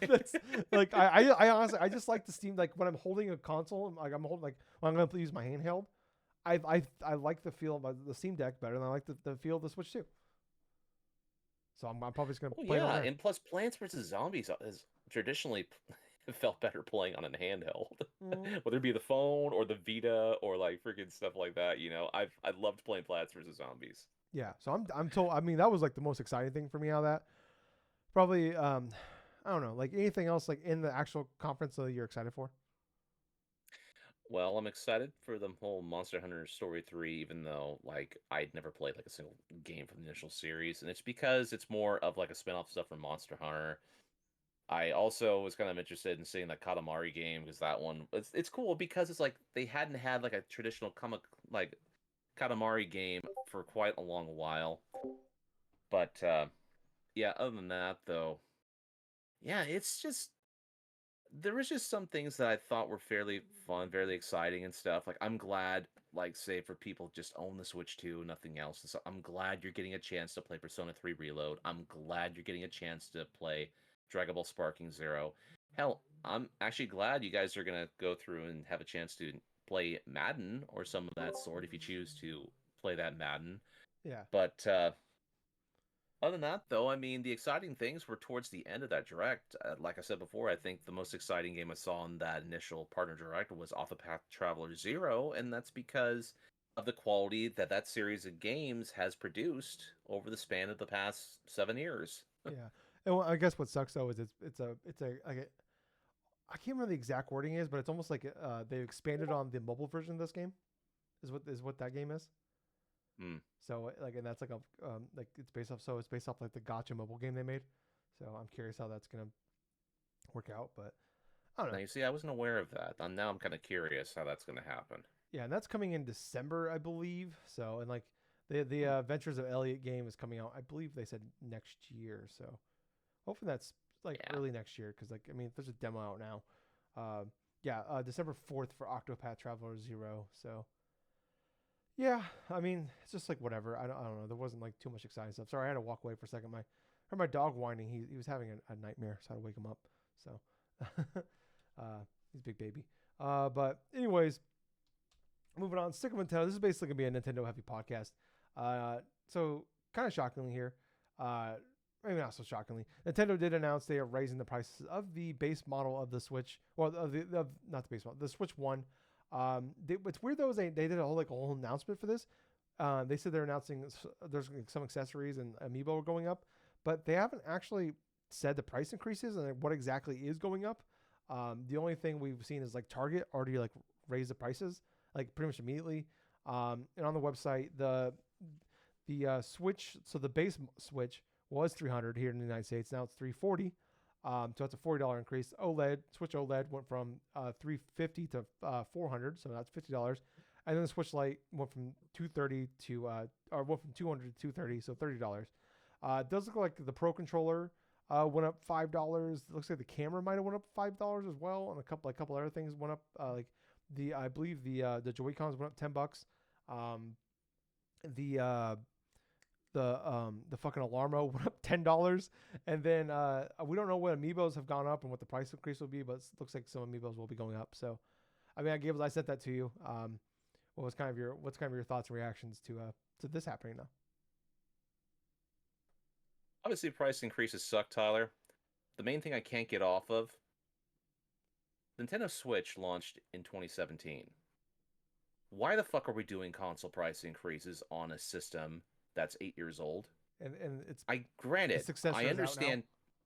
S1: That's like I honestly I just like the Steam, like when I'm holding a console, like I'm holding, like when I'm gonna use my handheld. I like the feel of the Steam Deck better than I like the feel of the Switch 2. So I'm probably just gonna
S2: Well,
S1: play it on
S2: yeah,
S1: there.
S2: and plus Plants vs Zombies has traditionally felt better playing on a handheld,
S1: Mm,
S2: whether it be the phone or the Vita or like freaking stuff like that. I loved playing Plants vs Zombies.
S1: yeah. So I'm told. I mean, that was like the most exciting thing for me out of that. Probably I don't know, like anything else like in the actual conference that you're excited for.
S2: Well, I'm excited for the whole Monster Hunter Story 3, even though like I'd never played like a single game from the initial series, and it's because it's more of like a spin-off stuff from Monster Hunter. I also was kind of interested in seeing the Katamari game, because that one it's cool because it's like they hadn't had like a traditional comic like Katamari game for quite a long while. But yeah, other than that though, yeah, it's just there was just some things that I thought were fairly fun, fairly exciting and stuff. Like I'm glad, like say for people just own the Switch 2, nothing else. And so I'm glad you're getting a chance to play Persona 3 Reload. I'm glad you're getting a chance to play Dragon Ball Sparking Zero. Hell, I'm actually glad you guys are gonna go through and have a chance to play Madden or some of that sort if you choose to play that Madden.
S1: Yeah.
S2: But other than that, though, I mean, the exciting things were towards the end of that direct. Like I said before, I think the most exciting game I saw in that initial partner direct was Octopath Traveler Zero, and that's because of the quality that that series of games has produced over the span of the past 7 years.
S1: Yeah. And I guess what sucks though is it's a like I can't remember the exact wording is, but it's almost like they expanded on the mobile version of this game. Is what that game is.
S2: Hmm.
S1: So like, and that's like it's based off like the Gotcha mobile game they made. So I'm curious how that's gonna work out, but I don't
S2: Now,
S1: know.
S2: you see, I wasn't aware of that. Now I'm kind of curious how that's going to happen.
S1: Yeah, and that's coming in December, I believe. So, and like the
S2: Hmm.
S1: Adventures of Elliot game is coming out, I believe they said next year. So hopefully that's like
S2: Yeah.
S1: early next year, because like I mean there's a demo out now. Yeah, December 4th for Octopath Traveler Zero. So yeah, I mean it's just like whatever. I don't know. There wasn't like too much exciting stuff. Sorry, I had to walk away for a second. Heard my dog whining. He was having a nightmare, so I had to wake him up. So he's a big baby. But anyways, moving on, stick with Nintendo. This is basically gonna be a Nintendo heavy podcast. So kind of shockingly here, maybe not so shockingly, Nintendo did announce they are raising the prices of the base model of the Switch, or of not the base model, the Switch One. What's weird though is they did a whole announcement for this. They said they're announcing there's some accessories and amiibo are going up, but they haven't actually said the price increases and what exactly is going up. The only thing we've seen is like Target already like raise the prices like pretty much immediately. And on the website, the Switch, so the base Switch was $300 here in the United States. Now it's $340. So that's a $40 increase. Switch OLED went from $350 to $400, so that's $50. And then the Switch Lite went from $230 to went from $200 to $230, so $30. It does look like the Pro controller went up $5. It looks like the camera might have went up $5 as well, and a couple other things went up. Like I believe the Joy-Cons went up $10. The fucking Alarmo went up $10, and then we don't know what amiibos have gone up and what the price increase will be, but it looks like some amiibos will be going up. So, I mean, I sent that to you. What's kind of your thoughts and reactions to this happening now?
S2: Obviously, price increases suck, Tyler. The main thing I can't get off of, Nintendo Switch launched in 2017. Why the fuck are we doing console price increases on a system that's 8 years old?
S1: And
S2: granted, I understand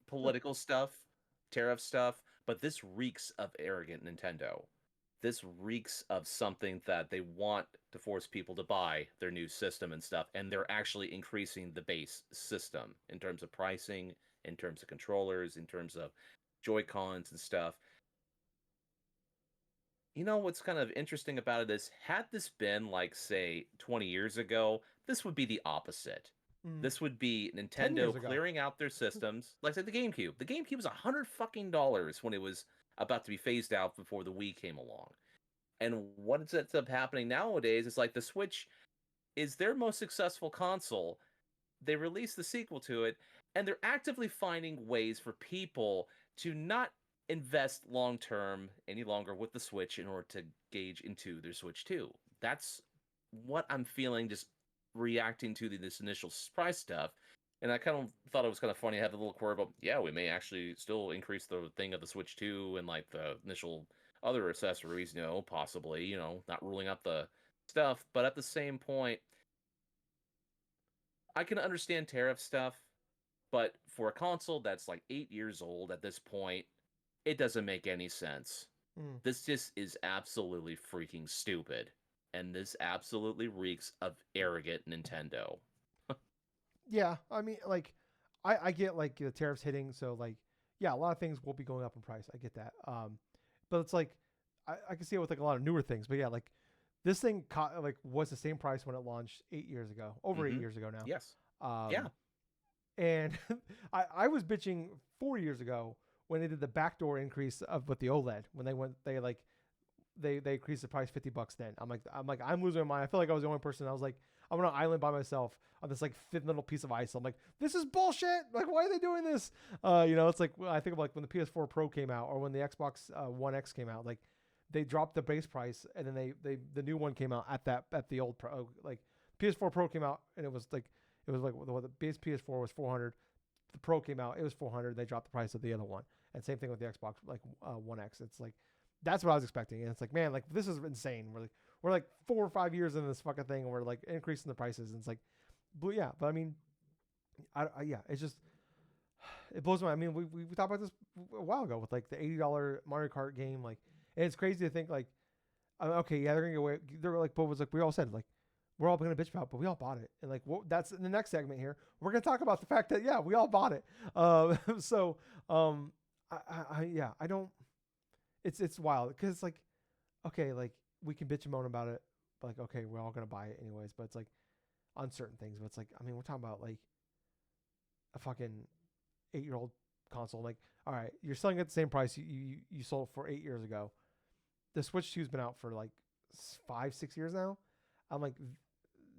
S2: political stuff, tariff stuff, but this reeks of arrogant Nintendo. This reeks of something that they want to force people to buy their new system and stuff, and they're actually increasing the base system in terms of pricing, in terms of controllers, in terms of Joy-Cons and stuff. You know what's kind of interesting about it is, had this been like, say, 20 years ago, this would be the opposite. This would be Nintendo clearing out their systems. Like I said, the GameCube. The GameCube was $100 when it was about to be phased out before the Wii came along. And what ends up happening nowadays is like the Switch is their most successful console. They release the sequel to it, and they're actively finding ways for people to not invest long term any longer with the Switch in order to gauge into their Switch 2. That's what I'm feeling, just reacting to this initial price stuff. And I kind of thought it was kind of funny. I had a little query about, yeah, we may actually still increase the thing of the Switch 2 and like the initial other accessories, possibly, not ruling out the stuff. But at the same point, I can understand tariff stuff, but for a console that's like 8 years old at this point, it doesn't make any sense. This just is absolutely freaking stupid. And this absolutely reeks of arrogant Nintendo.
S1: Yeah, I mean, like, I get like the tariffs hitting, so like, yeah, a lot of things will be going up in price. I get that. But it's like, I can see it with like a lot of newer things. But yeah, like this thing was the same price when it launched 8 years ago, over 8 years ago now.
S2: Yes.
S1: Yeah. And I was bitching 4 years ago when they did the backdoor increase with the OLED, when they increased the price $50 then. I'm losing my mind. I feel like I was the only person. I was like, I'm on an island by myself on this like fifth little piece of ice. I'm like, this is bullshit. Like, why are they doing this? It's like, I think of like when the PS4 Pro came out or when the Xbox One X came out, like they dropped the base price and then the new one came out at the old Pro. Like PS4 Pro came out and it was like the base PS4 was $400. The Pro came out, it was $400. They dropped the price of the other one. And same thing with the Xbox One X. It's like, that's what I was expecting. And it's like, man, like this is insane. We're like 4 or 5 years into this fucking thing and we're like increasing the prices. And it's like, but yeah, but I mean, yeah, it's just, it blows my mind. I mean, we talked about this a while ago with like the $80 Mario Kart game. Like, and it's crazy to think like, okay, yeah, they're going to go away. They're like, but it was like, we all said like, we're all going to bitch about, but we all bought it. And like, that's in the next segment here. We're going to talk about the fact that, yeah, we all bought it. I don't, it's wild because it's like, okay, like we can bitch and moan about it, but like, okay, we're all going to buy it anyways. But it's like on certain things, but it's like, I mean, we're talking about like a fucking 8-year-old console. Like, all right, you're selling at the same price you sold for 8 years ago. The Switch 2's been out for like 5-6 years now. I'm like,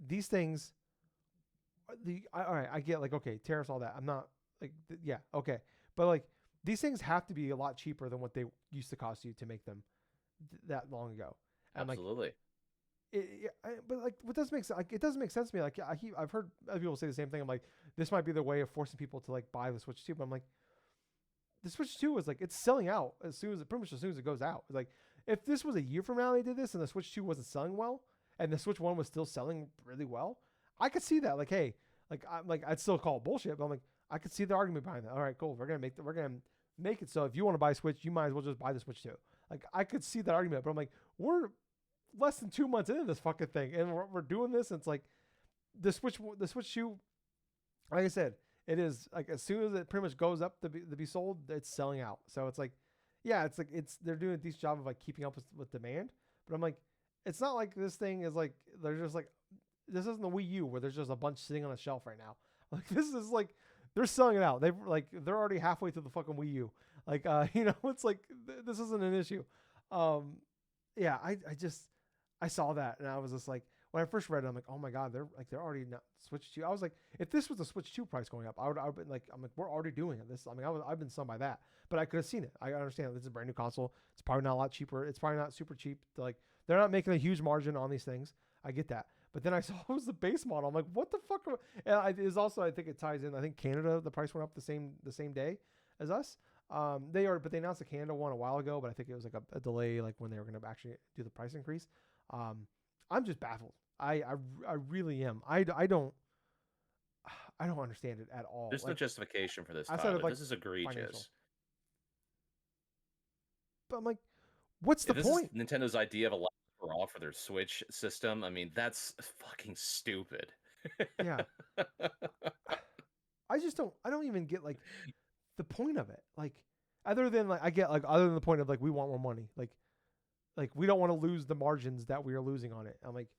S1: these things, all right, I get like, okay, tariffs, all that. I'm not like, yeah, okay. But like, these things have to be a lot cheaper than what they used to cost you to make them that long ago. And
S2: absolutely.
S1: Like, but like, what doesn't make sense? Like, it doesn't make sense to me. Like, I've heard other people say the same thing. I'm like, this might be the way of forcing people to like buy the Switch 2. But I'm like, the Switch 2 is like, it's selling out pretty much as soon as it goes out. It's like, if this was a year from now they did this and the Switch 2 wasn't selling well, and the Switch 1 was still selling really well, I could see that. Like, hey, I'd still call it bullshit, but I'm like, I could see the argument behind that. All right, cool. We're gonna make it so if you want to buy Switch, you might as well just buy the Switch 2. Like, I could see that argument, but I'm like, we're less than 2 months into this fucking thing, and we're doing this. And it's like the Switch 2. Like I said, it is like as soon as it pretty much goes up to be sold, it's selling out. So it's like, yeah, they're doing a decent job of like keeping up with demand. But I'm like, it's not like this thing is like they're just like, this isn't the Wii U where there's just a bunch sitting on a shelf right now. Like, this is like they're selling it out. They're already halfway through the fucking Wii U. Like, it's like this isn't an issue. Yeah, I saw that and I was just like, when I first read it, I'm like, oh my god, they're already not Switch 2. I was like, if this was a Switch 2 price going up, I would been like, I'm like, we're already doing it. I've been stunned by that, but I could have seen it. I understand this is a brand new console. It's probably not a lot cheaper. It's probably not super cheap. They're not making a huge margin on these things. I get that. But then I saw it was the base model. I'm like, what the fuck? And is also, I think it ties in. I think Canada, the price went up the same day as us. But they announced the Canada one a while ago, but I think it was like a delay, like when they were going to actually do the price increase. I'm just baffled. I really am. I don't understand it at all.
S2: There's no justification for this,
S1: outside
S2: Tyler.
S1: of, like,
S2: This is egregious.
S1: financial. But I'm like, what's the
S2: This
S1: point?
S2: is Nintendo's idea of a last for all for their Switch system. I mean, that's fucking stupid.
S1: Yeah. I don't even get like the point of it. Like, other than like, I get like, other than the point of like, we want more money. Like we don't want to lose the margins that we are losing on it. I'm like,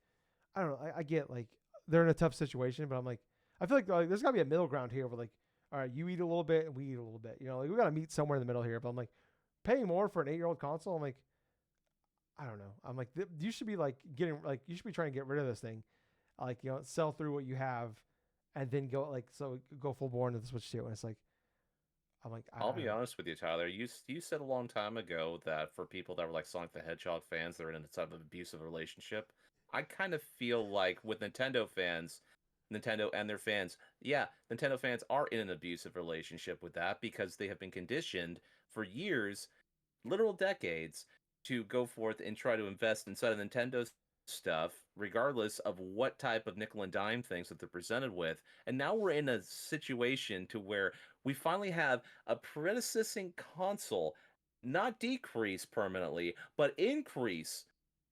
S1: I don't know. I get like they're in a tough situation, but I'm like, I feel like there's gotta be a middle ground here where like, all right, you eat a little bit and we eat a little bit. Like, we gotta meet somewhere in the middle here. But I'm like, paying more for an 8-year-old console. I'm like, I don't know. I'm like, you should be like you should be trying to get rid of this thing, like, sell through what you have, and then go full bore into the Switch 2. And it's like, I'm like,
S2: I'll be honest with you, Tyler. You said a long time ago that for people that were like Sonic the Hedgehog fans, they're in a type of abusive relationship. I kind of feel like with Nintendo fans, Nintendo and their fans, yeah, Nintendo fans are in an abusive relationship with that because they have been conditioned for years, literal decades, to go forth and try to invest inside of Nintendo's stuff, regardless of what type of nickel and dime things that they're presented with. And now we're in a situation to where we finally have a predecessing console not decrease permanently, but increase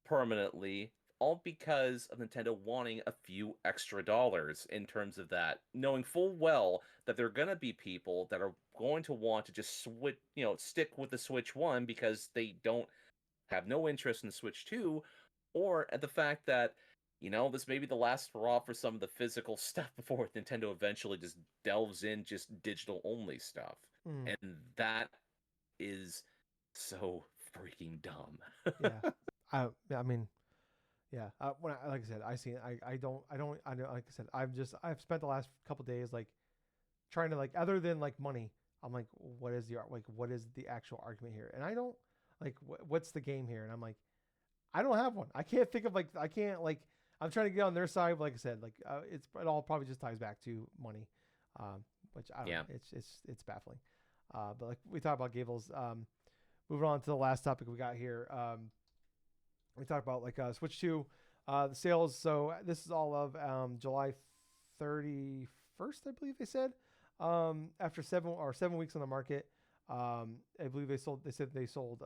S2: permanently, all because of Nintendo wanting a few extra dollars in terms of that, knowing full well that there are going to be people that are going to want to just switch, stick with the Switch 1 because they don't have no interest in the Switch 2, or at the fact that, this may be the last hurrah for some of the physical stuff before Nintendo eventually just delves in just digital only stuff. And that is so freaking dumb.
S1: yeah. I mean, yeah. Like I said, I know, like I said, I've spent the last couple of days like trying to, like, other than like money, I'm like, what is the actual argument here? And I don't like, what's the game here? And I'm like, I don't have one. I can't think of like, I'm trying to get on their side. But like I said, like, it all probably just ties back to money, which I don't know. It's baffling. But like we talked about Gables, moving on to the last topic we got here. We talked about like Switch 2, the sales. So this is all of July 31st, I believe they said. After 7 weeks on the market, I believe they said they sold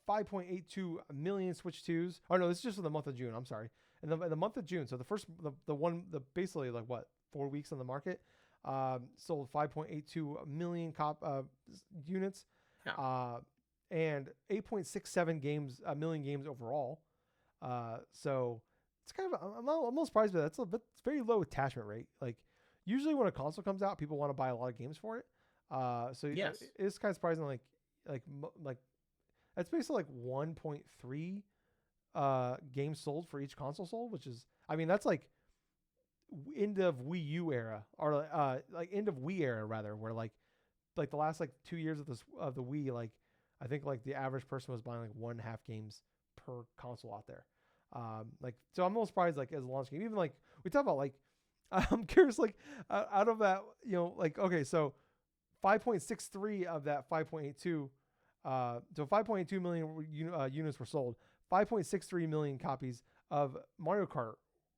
S1: 5.82 million Switch 2s. Oh no, this is just for the month of June. I'm sorry. In the month of June, so the basically like what, 4 weeks on the market, sold 5.82 million units.
S2: Yeah.
S1: And 8.67 million games overall. So it's kind of, I'm a little surprised by that. It's very low attachment rate. Like, usually when a console comes out, people want to buy a lot of games for it. So
S2: yes,
S1: it's kind of surprising. Like that's basically like 1.3 games sold for each console sold, which is, I mean, that's like end of Wii U era, or like end of Wii era rather, where like the last like 2 years of the Wii, like I think like the average person was buying like 1.5 games per console out there. Like, so I'm a little surprised, like, as a launch game, even like we talk about, like, I'm curious, like, out of that, like, okay, so 5.63 of that 5.82, so 5.82 million units were sold. 5.63 million copies of Mario Kart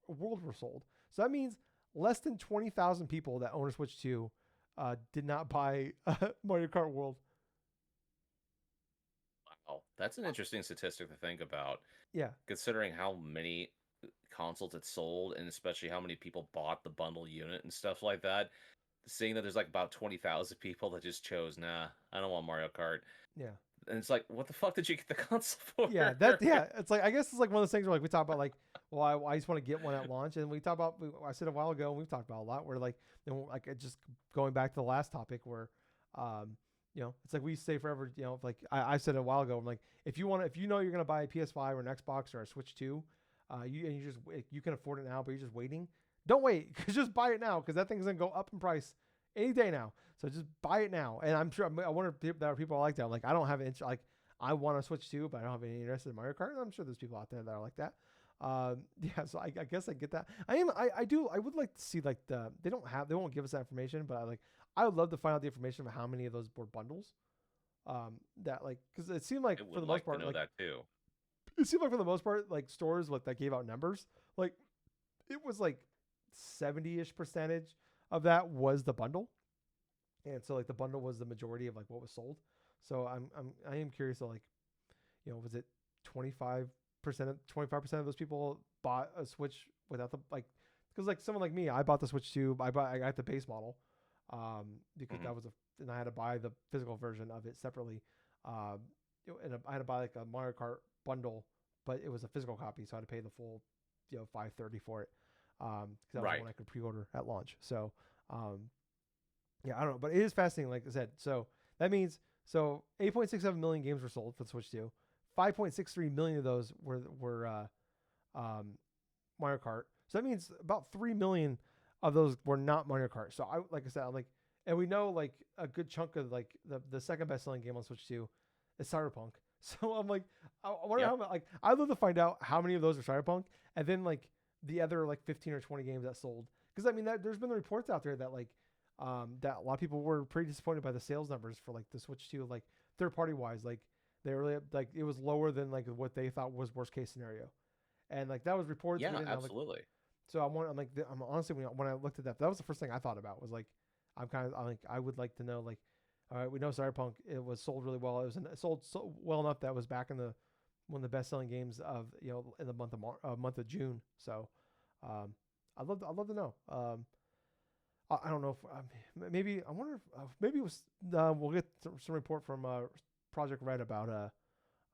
S1: World were sold. So that means less than 20,000 people that own a Switch 2 did not buy Mario Kart World.
S2: Wow, that's an interesting statistic to think about,
S1: Yeah,
S2: considering how many consoles it sold, and especially how many people bought the bundle unit and stuff like that. Seeing that there's like about 20,000 people that just chose, nah, I don't want Mario Kart.
S1: yeah.
S2: And it's like, what the fuck did you get the console
S1: Yeah,
S2: for?
S1: it's like, I guess it's like one of those things where, like, we talk about, like, well, I just want to get one at launch, and we talk about, I said a while ago, and we've talked about a lot, where, like, like, it just going back to the last topic where, it's like we say forever, like I said a while ago, I'm like, if you know you're gonna buy a PS5 or an Xbox or a Switch 2, you can afford it now, but you're just waiting. Don't wait, cause just buy it now, because that thing's gonna go up in price any day now. So just buy it now, and I'm sure, I wonder if there are people like that. Like, I don't have an like, I want to Switch 2, but I don't have any interest in Mario Kart. I'm sure there's people out there that are like that. Yeah, so I guess I get that. I would like to see, like, they won't give us that information, but I would love to find out the information of how many of those were bundles. That, like, because it seemed like
S2: I
S1: for
S2: would
S1: the most
S2: like to
S1: part,
S2: know
S1: like,
S2: that too.
S1: it seemed like for the most part, like, stores, like, that gave out numbers, like, it was like 70-ish percentage of that was the bundle, and so, like, the bundle was the majority of, like, what was sold. So I am curious to, like, was it 25% of those people bought a Switch without the, like, because, like, someone like me, I bought the Switch 2, I got the base model, because
S2: Mhm.
S1: that was and I had to buy the physical version of it separately, and I had to buy, like, a Mario Kart bundle, but it was a physical copy, so I had to pay the full, $530 for it, because that was the
S2: Right.
S1: one I could pre-order at launch. So, yeah, I don't know, but it is fascinating, like I said. So that means, 8.67 million games were sold for the Switch 2. 5.63 million of those were Mario Kart. So that means about 3 million of those were not Mario Kart. So like I said, I'm like, and we know, like, a good chunk of, like, the second best selling game on Switch 2 is Cyberpunk. So I'm like, I wonder
S2: Yep.
S1: how, like, I'd love to find out how many of those are Cyberpunk, and then, like, the other, like, 15 or 20 games that sold. Because I mean, there's been the reports out there that, like, that a lot of people were pretty disappointed by the sales numbers for, like, the Switch 2, like, third party wise, like, they really, like, it was lower than, like, what they thought was worst case scenario, and, like, that was reports. We
S2: Yeah,
S1: didn't know, like,
S2: absolutely.
S1: so I'm like, I'm honestly, when I looked at that, that was the first thing I thought about, was like, I'm like, I would like to know, like, all right, we know Cyberpunk, it was sold really well. It sold so well enough that it was back in the one of the best selling games of, in the month of June. So, I'd love to know. I don't know if, maybe I wonder if, maybe it was, we'll get some report from Project Red about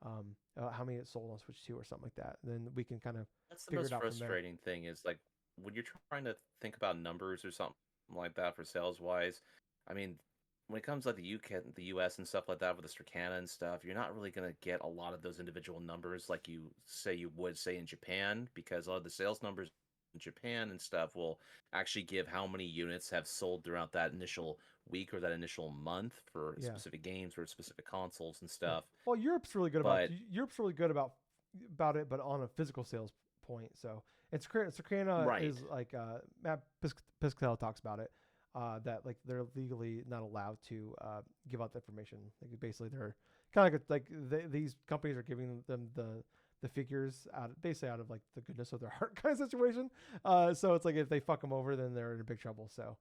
S1: how many it sold on Switch 2 or something like that. And then we can kind of
S2: That's the
S1: figure it
S2: most
S1: out from there.
S2: frustrating thing is, like, when you're trying to think about numbers or something like that for sales wise. I mean, when it comes like the UK, the US and stuff like that with the Stricana and stuff, you're not really gonna get a lot of those individual numbers like you would say in Japan, because a lot of the sales numbers in Japan and stuff will actually give how many units have sold throughout that initial week or that initial month for
S1: Yeah.
S2: specific games or specific consoles and
S1: Yeah.
S2: stuff.
S1: Well,
S2: But
S1: Europe's really good about it, but on a physical sales point. So it's Circana
S2: right,
S1: is like, Matt Piscatella talks about it. That, like, they're legally not allowed to give out the information. Like, basically they're kind of these companies are giving them the figures basically out of, like, the goodness of their heart kind of situation. So it's like, if they fuck them over, then they're in big trouble. So,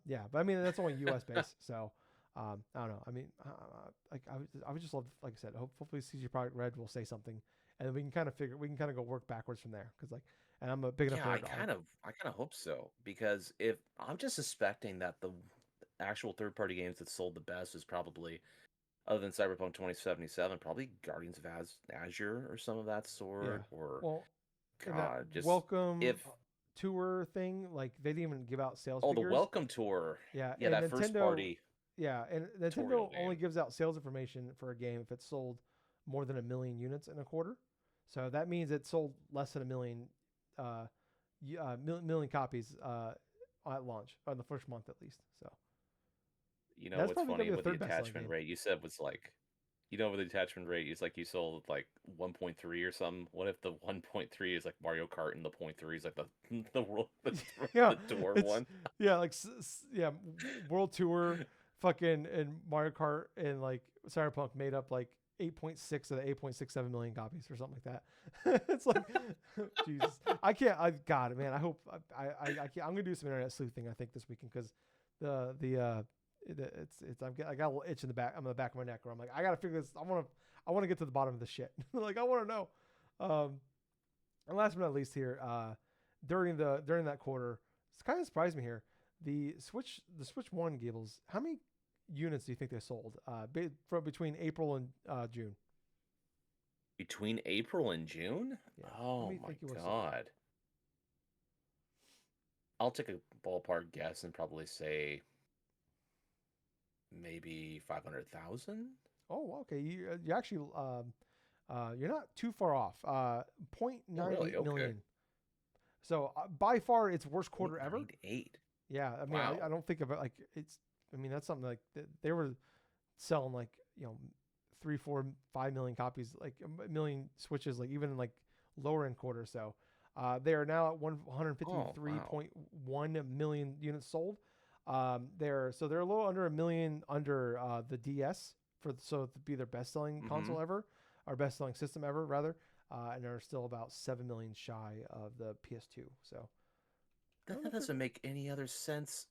S1: yeah, but I mean, that's only U.S. based. So, I don't know. I mean, like, I would just love, like I said, hopefully CG Project Red will say something, and then we can kind of go work backwards from there. Because, like, and I'm a big enough
S2: yeah, I
S1: nerd.
S2: kind of I kind of hope so, because if I'm just suspecting that the actual third-party games that sold the best is probably, other than Cyberpunk 2077, probably Guardians of Azure or some of that
S1: Yeah.
S2: sort, or
S1: Well, in that
S2: God, just
S1: welcome
S2: if
S1: tour thing, like, they didn't even give out sales
S2: oh, the
S1: figures.
S2: Welcome Tour,
S1: Yeah,
S2: yeah,
S1: and
S2: that first
S1: Nintendo,
S2: party
S1: yeah, and
S2: tutorial
S1: Nintendo only
S2: game.
S1: gives out sales information for a game if it's sold more than 1 million units in a quarter. So that means it sold less than 1 million, million copies at launch, or in the first month at least. So
S2: You know
S1: that's
S2: what's
S1: probably
S2: funny
S1: gonna be the
S2: with the
S1: third best selling
S2: attachment
S1: game.
S2: rate? You said was like you know, with the attachment rate, it's like you sold like 1.3 or something. What if the 1.3 is like Mario Kart and the point 3 is like the the world
S1: Yeah,
S2: the tour
S1: it's
S2: one?
S1: yeah, like yeah, World Tour, fucking, and Mario Kart and like Cyberpunk made up like 8.6 of the 8.67 million copies or something like that. It's like, Jesus, I can't. I God, man, I hope I can't. I'm gonna do some internet sleuthing, I think, this weekend, because it's I got a little itch in the back. I'm in the back of my neck where I'm like, I gotta figure this. I want to get to the bottom of this shit. Like, I want to know. Um, and last but not least here, during that quarter, it's kind of surprised me here. The Switch One, Gables, how many units do you think they sold? From between April and June.
S2: Between April and June?
S1: Yeah, how
S2: Oh
S1: many
S2: my
S1: think you would have sold?
S2: God. I'll take a ballpark guess and probably say maybe 500,000.
S1: Oh, okay. You actually you're not too far off.
S2: Oh, really?
S1: 0.98
S2: Okay.
S1: million. So by far its worst quarter ever.
S2: 0.98.
S1: Yeah, I mean, I
S2: Wow.
S1: don't think of it like it's. I mean, that's something like they were selling like 3, 4, 5 million copies, like a million switches, like even in like lower end quarters. So they are now at
S2: Oh, wow.
S1: 153.1 million units sold. They're a little under a million under the DS to be their best selling
S2: Mm-hmm.
S1: console ever, or best selling system ever rather, and they're still about 7 million shy of the PS2. So I don't know
S2: That
S1: if they're
S2: doesn't make any other sense.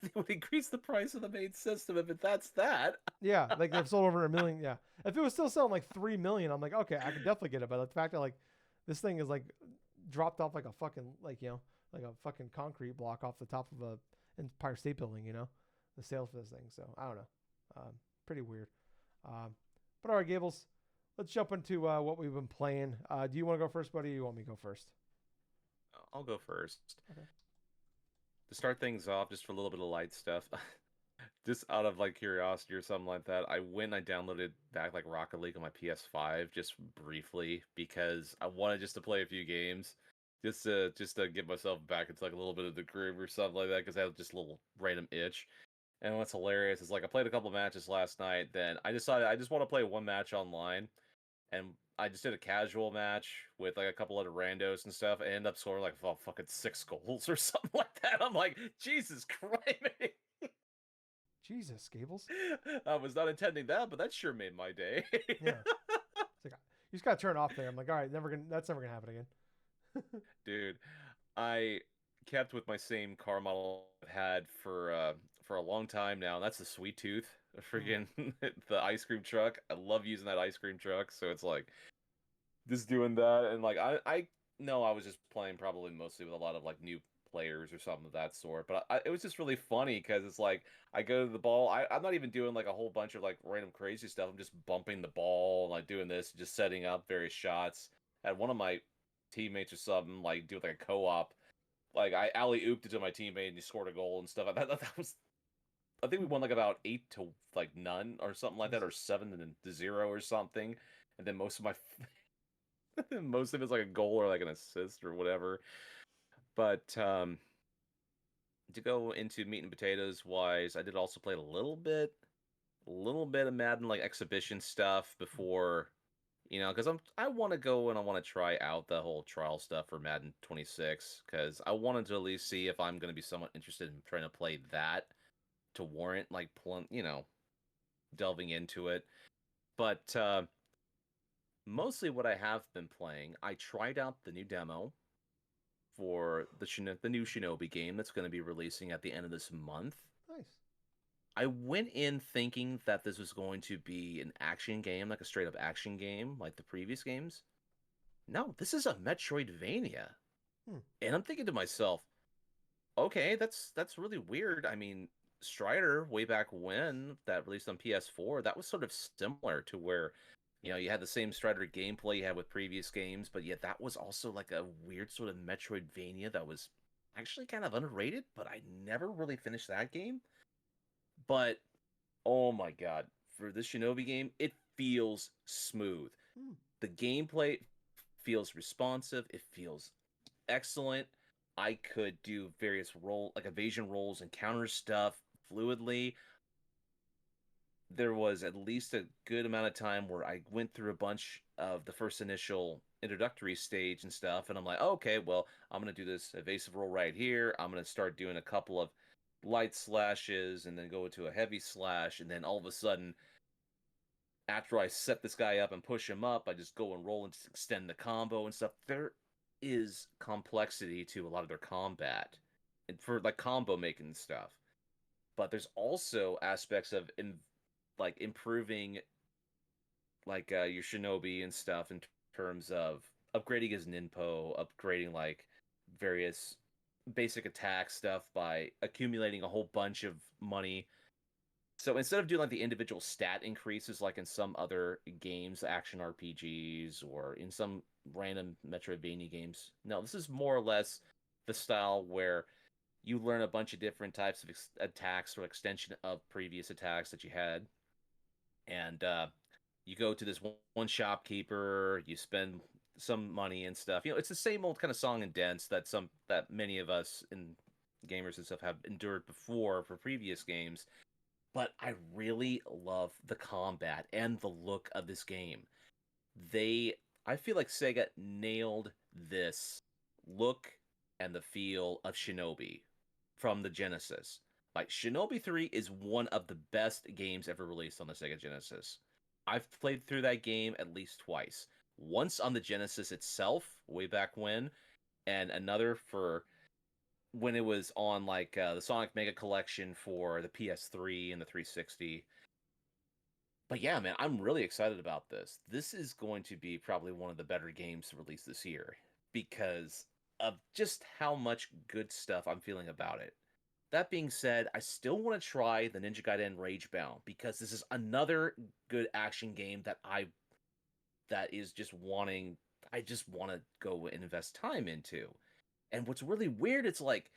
S2: They would increase the price of the main system if that's that.
S1: Yeah, like they've sold over a million. Yeah, if it was still selling like 3 million, I'm like, okay, I could definitely get it. But the fact that like this thing is like dropped off like a fucking like a fucking concrete block off the top of a Empire State Building, the sales for this thing. So I don't know, pretty weird. Um, but all right, Gables, let's jump into what we've been playing. Do you want to go first, buddy? Or you want me to go first?
S2: I'll go first.
S1: Okay.
S2: To start things off, just for a little bit of light stuff, just out of like curiosity or something like that, I went and I downloaded back like Rocket League on my PS5 just briefly because I wanted just to play a few games, just to get myself back into like a little bit of the groove or something like that because I had just a little random itch. And what's hilarious is like I played a couple matches last night, then I decided I just want to play one match online, and I just did a casual match with like a couple other randos and stuff. I ended up scoring like fucking 6 goals or something like that. I'm like, Jesus Christ.
S1: Jesus, Gables.
S2: I was not intending that, but that sure made my day.
S1: Yeah, it's like you just gotta turn it off there. I'm like, all right, that's never gonna happen again.
S2: Dude, I kept with my same car model I've had for a long time now. And that's the Sweet Tooth,
S1: Mm.
S2: freaking the ice cream truck. I love using that ice cream truck, so it's like just doing that and like I know I was just playing probably mostly with a lot of like new players or something of that sort, but it was just really funny because it's like I go to the ball. I'm not even doing like a whole bunch of like random crazy stuff. I'm just bumping the ball, like doing this, just setting up various shots. Had one of my teammates or something like do like a co-op. Like I alley ooped it to my teammate and he scored a goal and stuff. That was I think we won like about 8-0 or something like that, or
S1: Jesus.
S2: 7-0 or something. And then most of my most of it's like a goal or like an assist or whatever. But to go into meat and potatoes wise, I did also play a little bit of Madden like exhibition stuff before, because I want to go and I want to try out the whole trial stuff for Madden 26 because I wanted to at least see if I'm going to be somewhat interested in trying to play that to warrant like delving into it. But mostly what I have been playing, I tried out the new demo for the new Shinobi game that's going to be releasing at the end of this month.
S1: Nice.
S2: I went in thinking that this was going to be an action game, like a straight up action game, like the previous games. No, this is a Metroidvania.
S1: Hmm.
S2: And I'm thinking to myself, okay, that's really weird. I mean, Strider way back when that released on PS4, that was sort of similar to where you had the same Strider gameplay you had with previous games, but yet that was also like a weird sort of Metroidvania that was actually kind of underrated, but I never really finished that game. But oh my god, for this Shinobi game, it feels smooth.
S1: Hmm.
S2: The gameplay feels responsive, it feels excellent. I could do various evasion rolls and counter stuff fluidly. there was at least a good amount of time where I went through a bunch of the first initial introductory stage and stuff, and I'm like, okay, well, I'm gonna do this evasive roll right here. I'm gonna start doing a couple of light slashes and then go into a heavy slash, and then all of a sudden, after I set this guy up and push him up, I just go and roll and just extend the combo and stuff. There is complexity to a lot of their combat and for like combo making stuff. But there's also aspects of like improving like your shinobi and stuff in terms of upgrading his ninpo, upgrading like various basic attack stuff by accumulating a whole bunch of money. So instead of doing like the individual stat increases like in some other games, action RPGs, or in some random Metroidvania games, no, this is more or less the style where you learn a bunch of different types of attacks or extension of previous attacks that you had, and you go to this one shopkeeper, you spend some money and stuff. It's the same old kind of song and dance that many of us in gamers and stuff have endured before for previous games. But I really love the combat and the look of this game. They, I feel like Sega nailed this look and the feel of Shinobi from the Genesis. Like Shinobi 3 is one of the best games ever released on the Sega Genesis. I've played through that game at least twice. Once on the Genesis itself, way back when, and another for when it was on like the Sonic Mega Collection for the PS3 and the 360. But yeah, man, I'm really excited about this. This is going to be probably one of the better games to release this year because of just how much good stuff I'm feeling about it. That being said, I still want to try the Ninja Gaiden Ragebound because this is another good action game that is just wanting I just want to go and invest time into. And what's really weird, it's like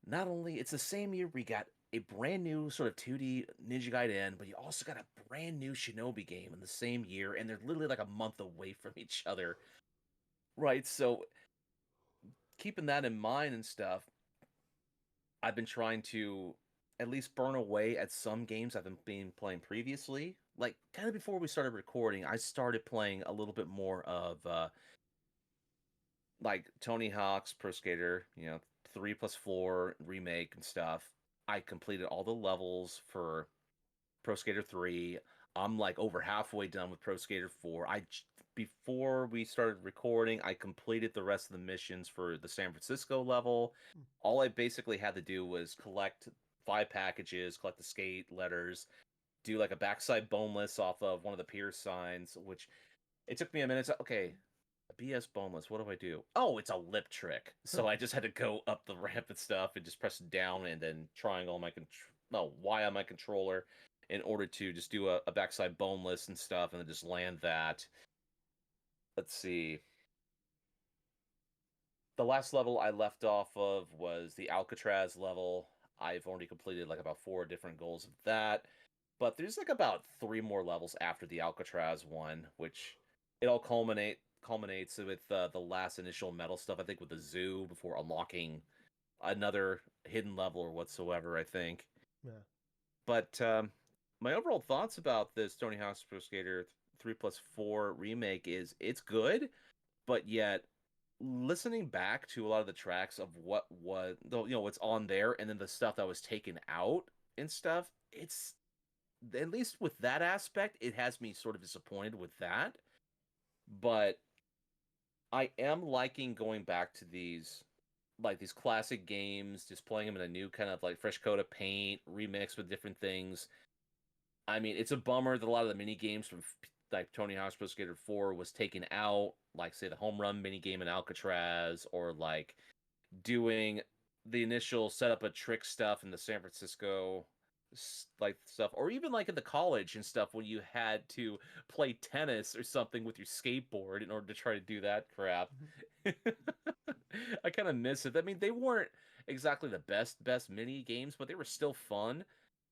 S2: not only it's the same year we got a brand new sort of 2D Ninja Gaiden, but you also got a brand new Shinobi game in the same year, and they're literally like a month away from each other. Right, so keeping that in mind and stuff, I've been trying to at least burn away at some games I've been playing previously. Like kind of before we started recording, I started playing a little bit more of like Tony Hawk's Pro Skater, 3+4 remake and stuff. I completed all the levels for Pro Skater 3. I'm like over halfway done with Pro Skater 4. Before we started recording, I completed the rest of the missions for the San Francisco level. All I basically had to do was collect 5 packages, collect the skate letters, do like a backside boneless off of one of the pier signs, which it took me a minute. Okay, a BS boneless. What do I do? Oh, it's a lip trick. So I just had to go up the ramp and stuff and just press down and then triangle on my Y on my controller in order to just do a backside boneless and stuff and then just land that. Let's see. The last level I left off of was the Alcatraz level. I've already completed like about 4 different goals of that. But there's like about 3 more levels after the Alcatraz one, which it all culminates with the last initial metal stuff, I think, with the zoo before unlocking another hidden level or whatsoever, I think.
S1: Yeah.
S2: But my overall thoughts about this Tony Hawk's Pro Skater 3+4 remake is it's good, but yet listening back to a lot of the tracks of what was what's on there and then the stuff that was taken out and stuff, it's at least with that aspect, it has me sort of disappointed with that. But I am liking going back to these classic games, just playing them in a new kind of like fresh coat of paint, remixed with different things. I mean, it's a bummer that a lot of the mini games from like Tony Hawk's Pro Skater 4 was taken out, like say the home run mini game in Alcatraz, or like doing the initial setup of trick stuff in the San Francisco like stuff, or even like in the college and stuff when you had to play tennis or something with your skateboard in order to try to do that crap. I kind of miss it. I mean, they weren't exactly the best mini games, but they were still fun.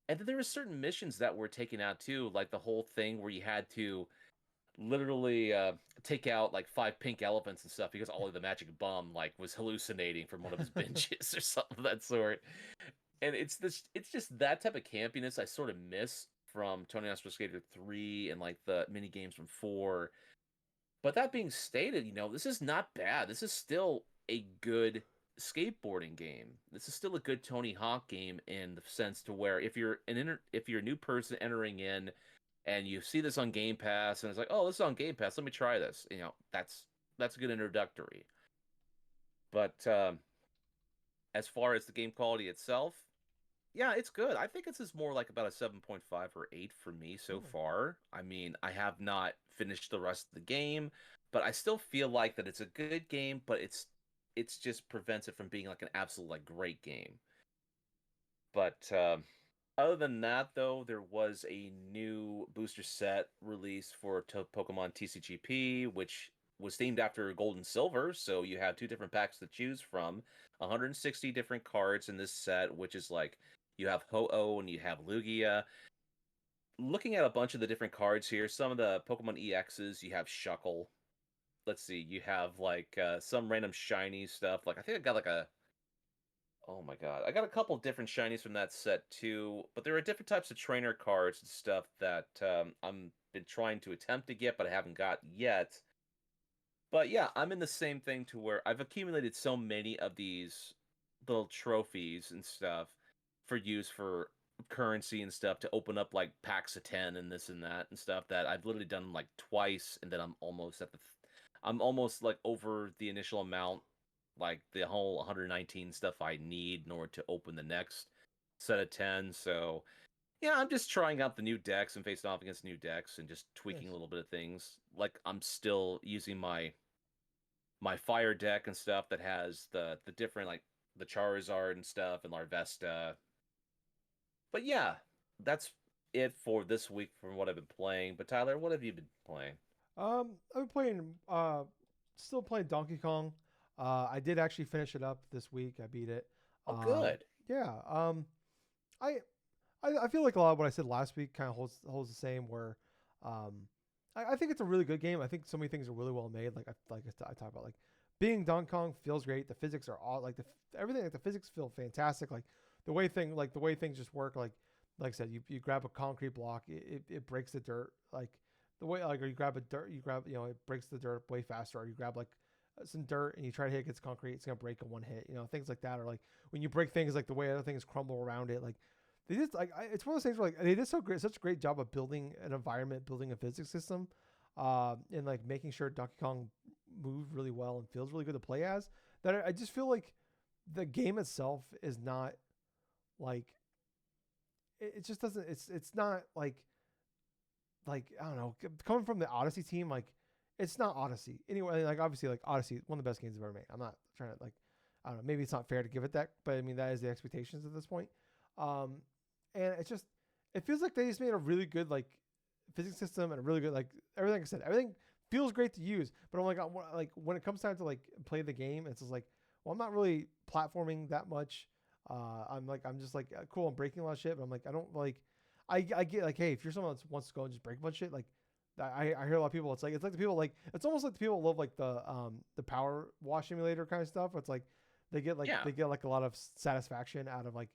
S2: And then there were certain missions that were taken out too, like the whole thing where you had to literally take out like 5 pink elephants and stuff because all of the magic bum like was hallucinating from one of his binges or something of that sort. And it's just that type of campiness I sort of miss from Tony Hawk's Pro Skater 3 and like the mini games from 4. But that being stated, this is not bad. This is still a good skateboarding game. This is still a good Tony Hawk game in the sense to where if you're a new person entering in and you see this on Game Pass and it's like, oh, this is on Game Pass, let me try this. That's a good introductory. But as far as the game quality itself, yeah, it's good. I think this is more like about a 7.5 or 8 for me so far. I mean, I have not finished the rest of the game, but I still feel like that it's a good game, but it's just prevents it from being like an absolute like great game. But other than that, though, there was a new booster set released for Pokemon TCGP, which was themed after Gold and Silver. So you have 2 different packs to choose from, 160 different cards in this set, which is like you have Ho-Oh and you have Lugia. Looking at a bunch of the different cards here, some of the Pokemon EXs, you have Shuckle. Let's see, you have like some random shiny stuff. Like I think I got like a oh my god. I got a couple different shinies from that set too, but there are different types of trainer cards and stuff that I'm been trying to attempt to get, but I haven't got yet. But yeah, I'm in the same thing to where I've accumulated so many of these little trophies and stuff for use for currency and stuff to open up like packs of 10 and this and that and stuff that I've literally done like twice, and then I'm almost I'm almost like over the initial amount, like the whole 119 stuff I need in order to open the next set of 10. So yeah, I'm just trying out the new decks and facing off against new decks and just tweaking
S1: Nice.
S2: a little bit of things. Like I'm still using my fire deck and stuff that has the different like the Charizard and stuff and Larvesta. But yeah, that's it for this week from what I've been playing. But Tyler, what have you been playing?
S1: I've been playing, still playing Donkey Kong. I did actually finish it up this week. I beat it.
S2: Oh, good.
S1: Yeah. I, I feel like a lot of what I said last week kind of holds the same. Where, I think it's a really good game. I think so many things are really well made. I talk about, like being Donkey Kong feels great. The physics are all like everything. Like the physics feel fantastic. Like the way things just work. Like I said, you grab a concrete block, it breaks the dirt. Like the way, like, or you grab it breaks the dirt way faster. Or you grab like some dirt and you try to hit it against concrete, it's gonna break in one hit. Things like that. Or like when you break things, like the way other things crumble around it. Like they just it's one of those things where like they did such a great job of building an environment, building a physics system, and like making sure Donkey Kong moved really well and feels really good to play as. That I just feel like the game itself is not like it just doesn't. It's not like I don't know, coming from the Odyssey team, like it's not Odyssey anyway. Like obviously, like Odyssey, one of the best games I've ever made. I'm not trying to, like, I don't know, maybe it's not fair to give it that, but I mean that is the expectations at this point. And it feels like they just made a really good like physics system and a really good like everything. I said everything feels great to use, but I'm like when it comes time to like play the game, it's just like, well, I'm not really platforming that much. I'm just like cool. I'm breaking a lot of shit, but I'm like I don't like. I get like, hey, if you're someone that wants to go and just break a bunch of shit, like I hear a lot of people. It's like the people, like it's almost like the people love like the power wash simulator kind of stuff. Where it's like they get like
S2: Yeah.
S1: a lot of satisfaction out of like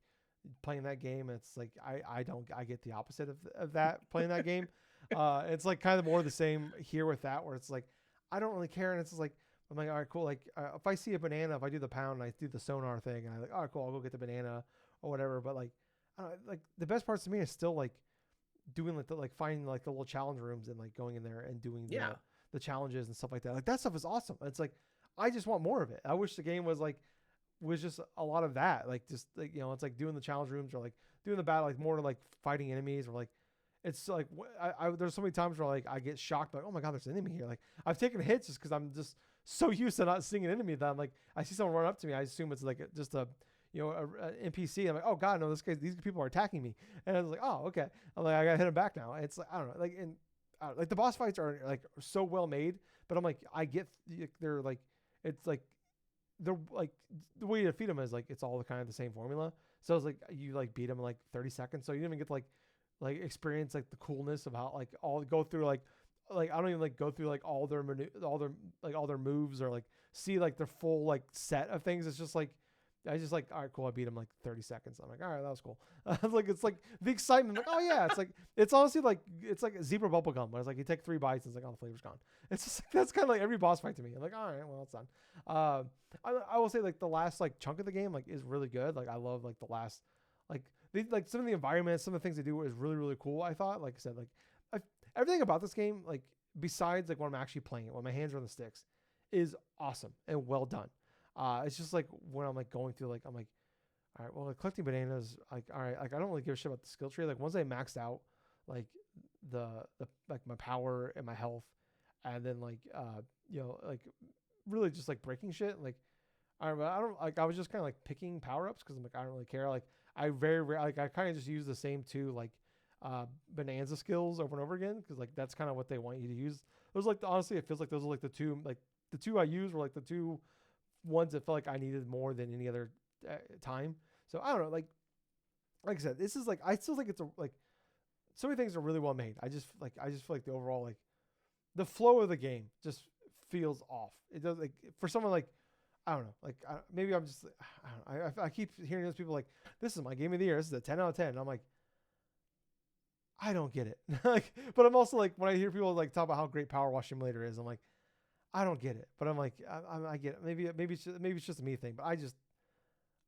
S1: playing that game. And it's like I don't, I get the opposite of that playing that game. It's like kind of more the same here with that, where it's like I don't really care, and it's just like I'm like, all right, cool. Like if I see a banana, if I do the pound and I do the sonar thing, and I like, all right, cool, I'll go get the banana or whatever. But like I don't know, like the best parts to me is still like doing like finding like the little challenge rooms and like going in there and doing
S2: Yeah.
S1: the challenges and stuff like that. Like that stuff is awesome. It's like I just want more of it. I wish the game was just a lot of that. Like just like it's like doing the challenge rooms or like doing the battle, like more to like fighting enemies, or like it's like there's so many times where like I get shocked, like, oh my god, there's an enemy here. Like I've taken hits just because I'm just so used to not seeing an enemy that I'm like, I see someone run up to me, I assume it's like just a NPC. I'm like, oh god, no, these people are attacking me, and I was like, oh okay. I'm like, I gotta hit him back now. It's like I don't know, like like the boss fights are like so well made, but I'm like, I get they're like, it's like they're like the way to defeat them is like it's all kind of the same formula. So it's like you like beat them in like 30 seconds, so you didn't even get to like experience like the coolness of how like all go through like I don't even like go through like all their moves or like see like their full like set of things. It's just like I just like, all right, cool. I beat him like 30 seconds. I'm like, all right, that was cool. Like, it's like the excitement. Like, oh yeah, it's like, it's honestly like, it's like zebra bubble gum. Where it's like, you take 3 bites, and it's like, oh, the flavor's gone. It's just like, that's kind of like every boss fight to me. I'm like, all right, well, it's done. I will say like the last like chunk of the game like is really good. Like I love like the last, like like some of the environments, some of the things they do is really, really cool. I thought, like I said, like everything about this game, like besides like when I'm actually playing it, when my hands are on the sticks, is awesome and well done. It's just like when I'm like going through, like I'm like, all right, well, like collecting bananas, like all right, like I don't really give a shit about the skill tree. Like once I maxed out, like the like my power and my health, and then like like really just like breaking shit. Like I don't like I was just kind of like picking power ups because I'm like I don't really care. Like I like I kind of just use the same 2 like Bananza skills over and over again because like that's kind of what they want you to use. Those like honestly, it feels like those are like the 2 like the 2 I use were like the 2 ones that felt like I needed more than any other time. So I don't know, like I said, this is like I still think it's a like so many things are really well made. I just feel like the overall like the flow of the game just feels off. It does like for someone like I don't know, like maybe I'm just I don't know. I keep hearing those people like this is my game of the year. This is a 10 out of 10. And I'm like I don't get it. Like, but I'm also like when I hear people like talk about how great Power Wash Simulator is, I'm like I don't get it, but I'm like, I get it. Maybe it's just a me thing, but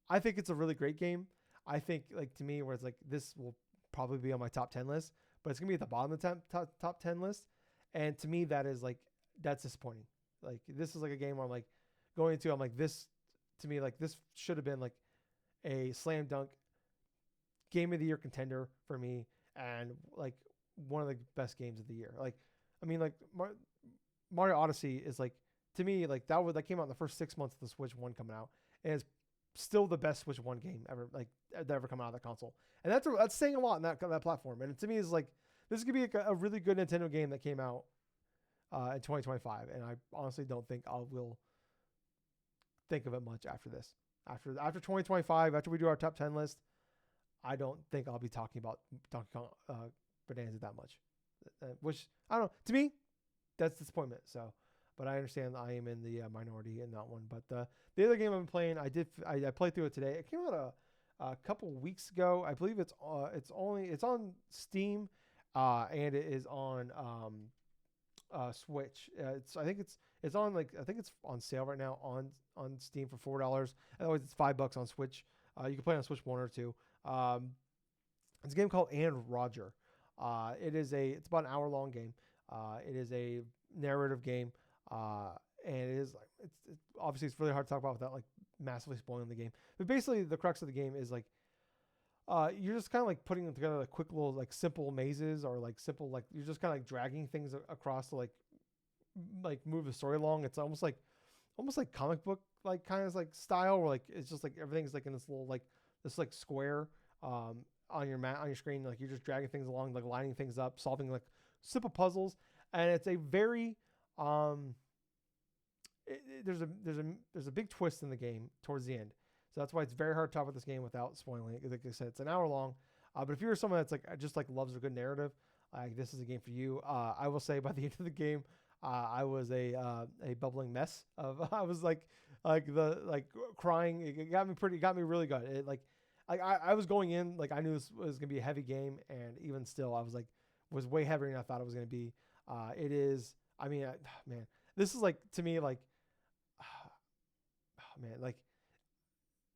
S1: I think it's a really great game. I think like to me, where it's like this will probably be on my top 10 list, but it's gonna be at the bottom of the top 10 list, and to me that is like that's disappointing. Like this is like a game where I'm like going into, I'm like this to me like this should have been like a slam dunk game of the year contender for me, and like one of the best games of the year. Like I mean like. Mario Odyssey is like to me like that came out in the first 6 months of the Switch 1 coming out, and it's still the best Switch 1 game ever like that ever come out of that console, and that's saying a lot in that platform. And to me is like this could be a really good Nintendo game that came out in 2025, and I honestly don't think I will think of it much after this. After 2025, after we do our top 10 list, I don't think I'll be talking about Donkey Kong Bonanza that much, which I don't know. To me, that's disappointment. So, but I understand I am in the minority in that one. But the other game I've been playing, I played through it today. It came out a couple weeks ago. I believe it's on Steam, and it is on Switch. I think it's on sale right now on Steam for $4. Otherwise, it's $5 on Switch. You can play it on Switch 1 or 2. It's a game called And Roger. It's about an hour long game. It is a narrative game, and it is like it's obviously it's really hard to talk about without like massively spoiling the game. But basically, the crux of the game is like you're just kind of like putting together like quick little like simple mazes, or like simple like you're just kind of like dragging things across to like move the story along. It's almost like comic book like kind of like style, where like it's just like everything's like in this little like this like square on your screen. Like you're just dragging things along, like lining things up, solving like simple puzzles, and it's a very there's a big twist in the game towards the end, so that's why it's very hard to talk about this game without spoiling it. Like I said, it's an hour long, but if you're someone that's like just like loves a good narrative, this is a game for you. I will say by the end of the game, I was a bubbling mess of I was like crying. It got me really good. It I was going in like I knew this was gonna be a heavy game, and even still I was way heavier than I thought it was going to be. It is, I mean, man, this is like, to me, like, man, like,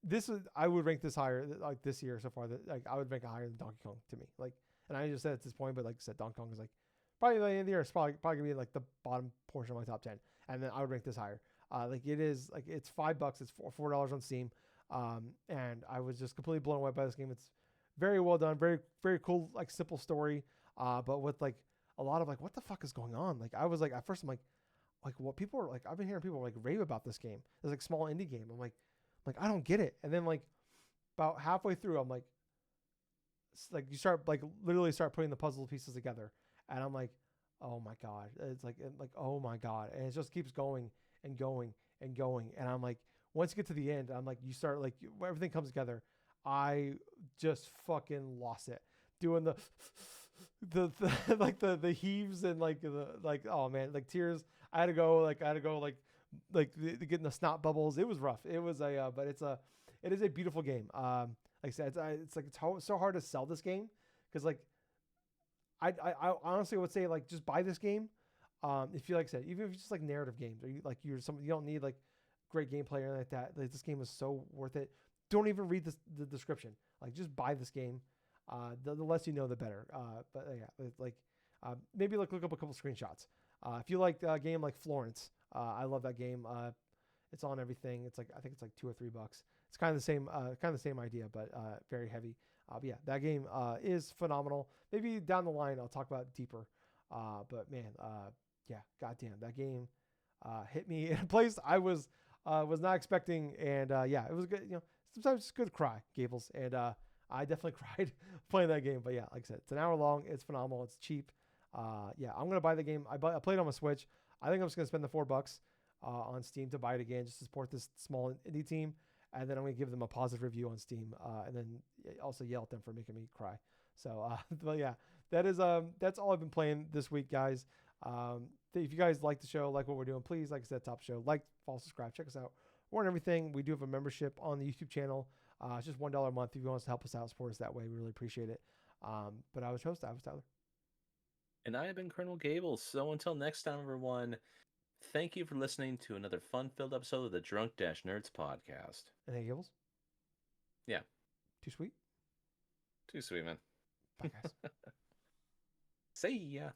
S1: this is, I would rank this higher, like, this year so far, that like, I would rank it higher than Donkey Kong to me. Like, and I just said at this point, but like I said, Donkey Kong is like, probably by the end of the year, it's probably going to be like the bottom portion of my top 10. And then I would rank this higher. Like, it is, like, it's $5, it's $4 on Steam. And I was just completely blown away by this game. It's very well done, very, very cool, like, simple story. But with like a lot of like, what the fuck is going on? Like I was like, at first I'm like what people are like, I've been hearing people like rave about this game. It's like small indie game. I'm like, I don't get it. And then like about halfway through, I'm like you start like literally start putting the puzzle pieces together, and I'm like, oh my God. It's like, oh my God. And it just keeps going and going and going. And I'm like, once you get to the end, I'm like, you start like everything comes together. I just fucking lost it doing the like the heaves and like oh man, like tears. I had to go like getting the snot bubbles. It was rough. It was but it's it is a beautiful game. Like I said, it's like so hard to sell this game because like I honestly would say like just buy this game. If you like I said, even if it's just like narrative games or you don't need like great gameplay or anything like that. Like, this game is so worth it. Don't even read the description. Like just buy this game. The less you know, the better. But yeah, like maybe look up a couple screenshots. If you like a game like Florence, I love that game. It's on everything. It's like I think it's like $2 or $3. It's kind of the same idea, but very heavy. But yeah, that game is phenomenal. Maybe down the line I'll talk about it deeper. But man, yeah, goddamn, that game hit me in a place I was not expecting, and yeah, it was good. Sometimes it's good to cry, Gables, and I definitely cried playing that game. But yeah, like I said, it's an hour long. It's phenomenal. It's cheap. Yeah, I'm gonna buy the game. I played it on my Switch. I think I'm just gonna spend the $4 on Steam to buy it again, just to support this small indie team. And then I'm gonna give them a positive review on Steam, and then also yell at them for making me cry. So, but yeah, that's all I've been playing this week, guys. If you guys like the show, like what we're doing, please, like I said, top show, like, follow, subscribe, check us out. We're on everything. We do have a membership on the YouTube channel. It's just $1 a month. If you want us to help us out, support us that way, we really appreciate it. But I was Tyler.
S2: And I have been Colonel Gables. So until next time, everyone, thank you for listening to another fun-filled episode of the Drunk-Nerds podcast.
S1: And hey, Gables.
S2: Yeah.
S1: Too sweet?
S2: Too sweet, man.
S1: Bye, guys.
S2: See ya.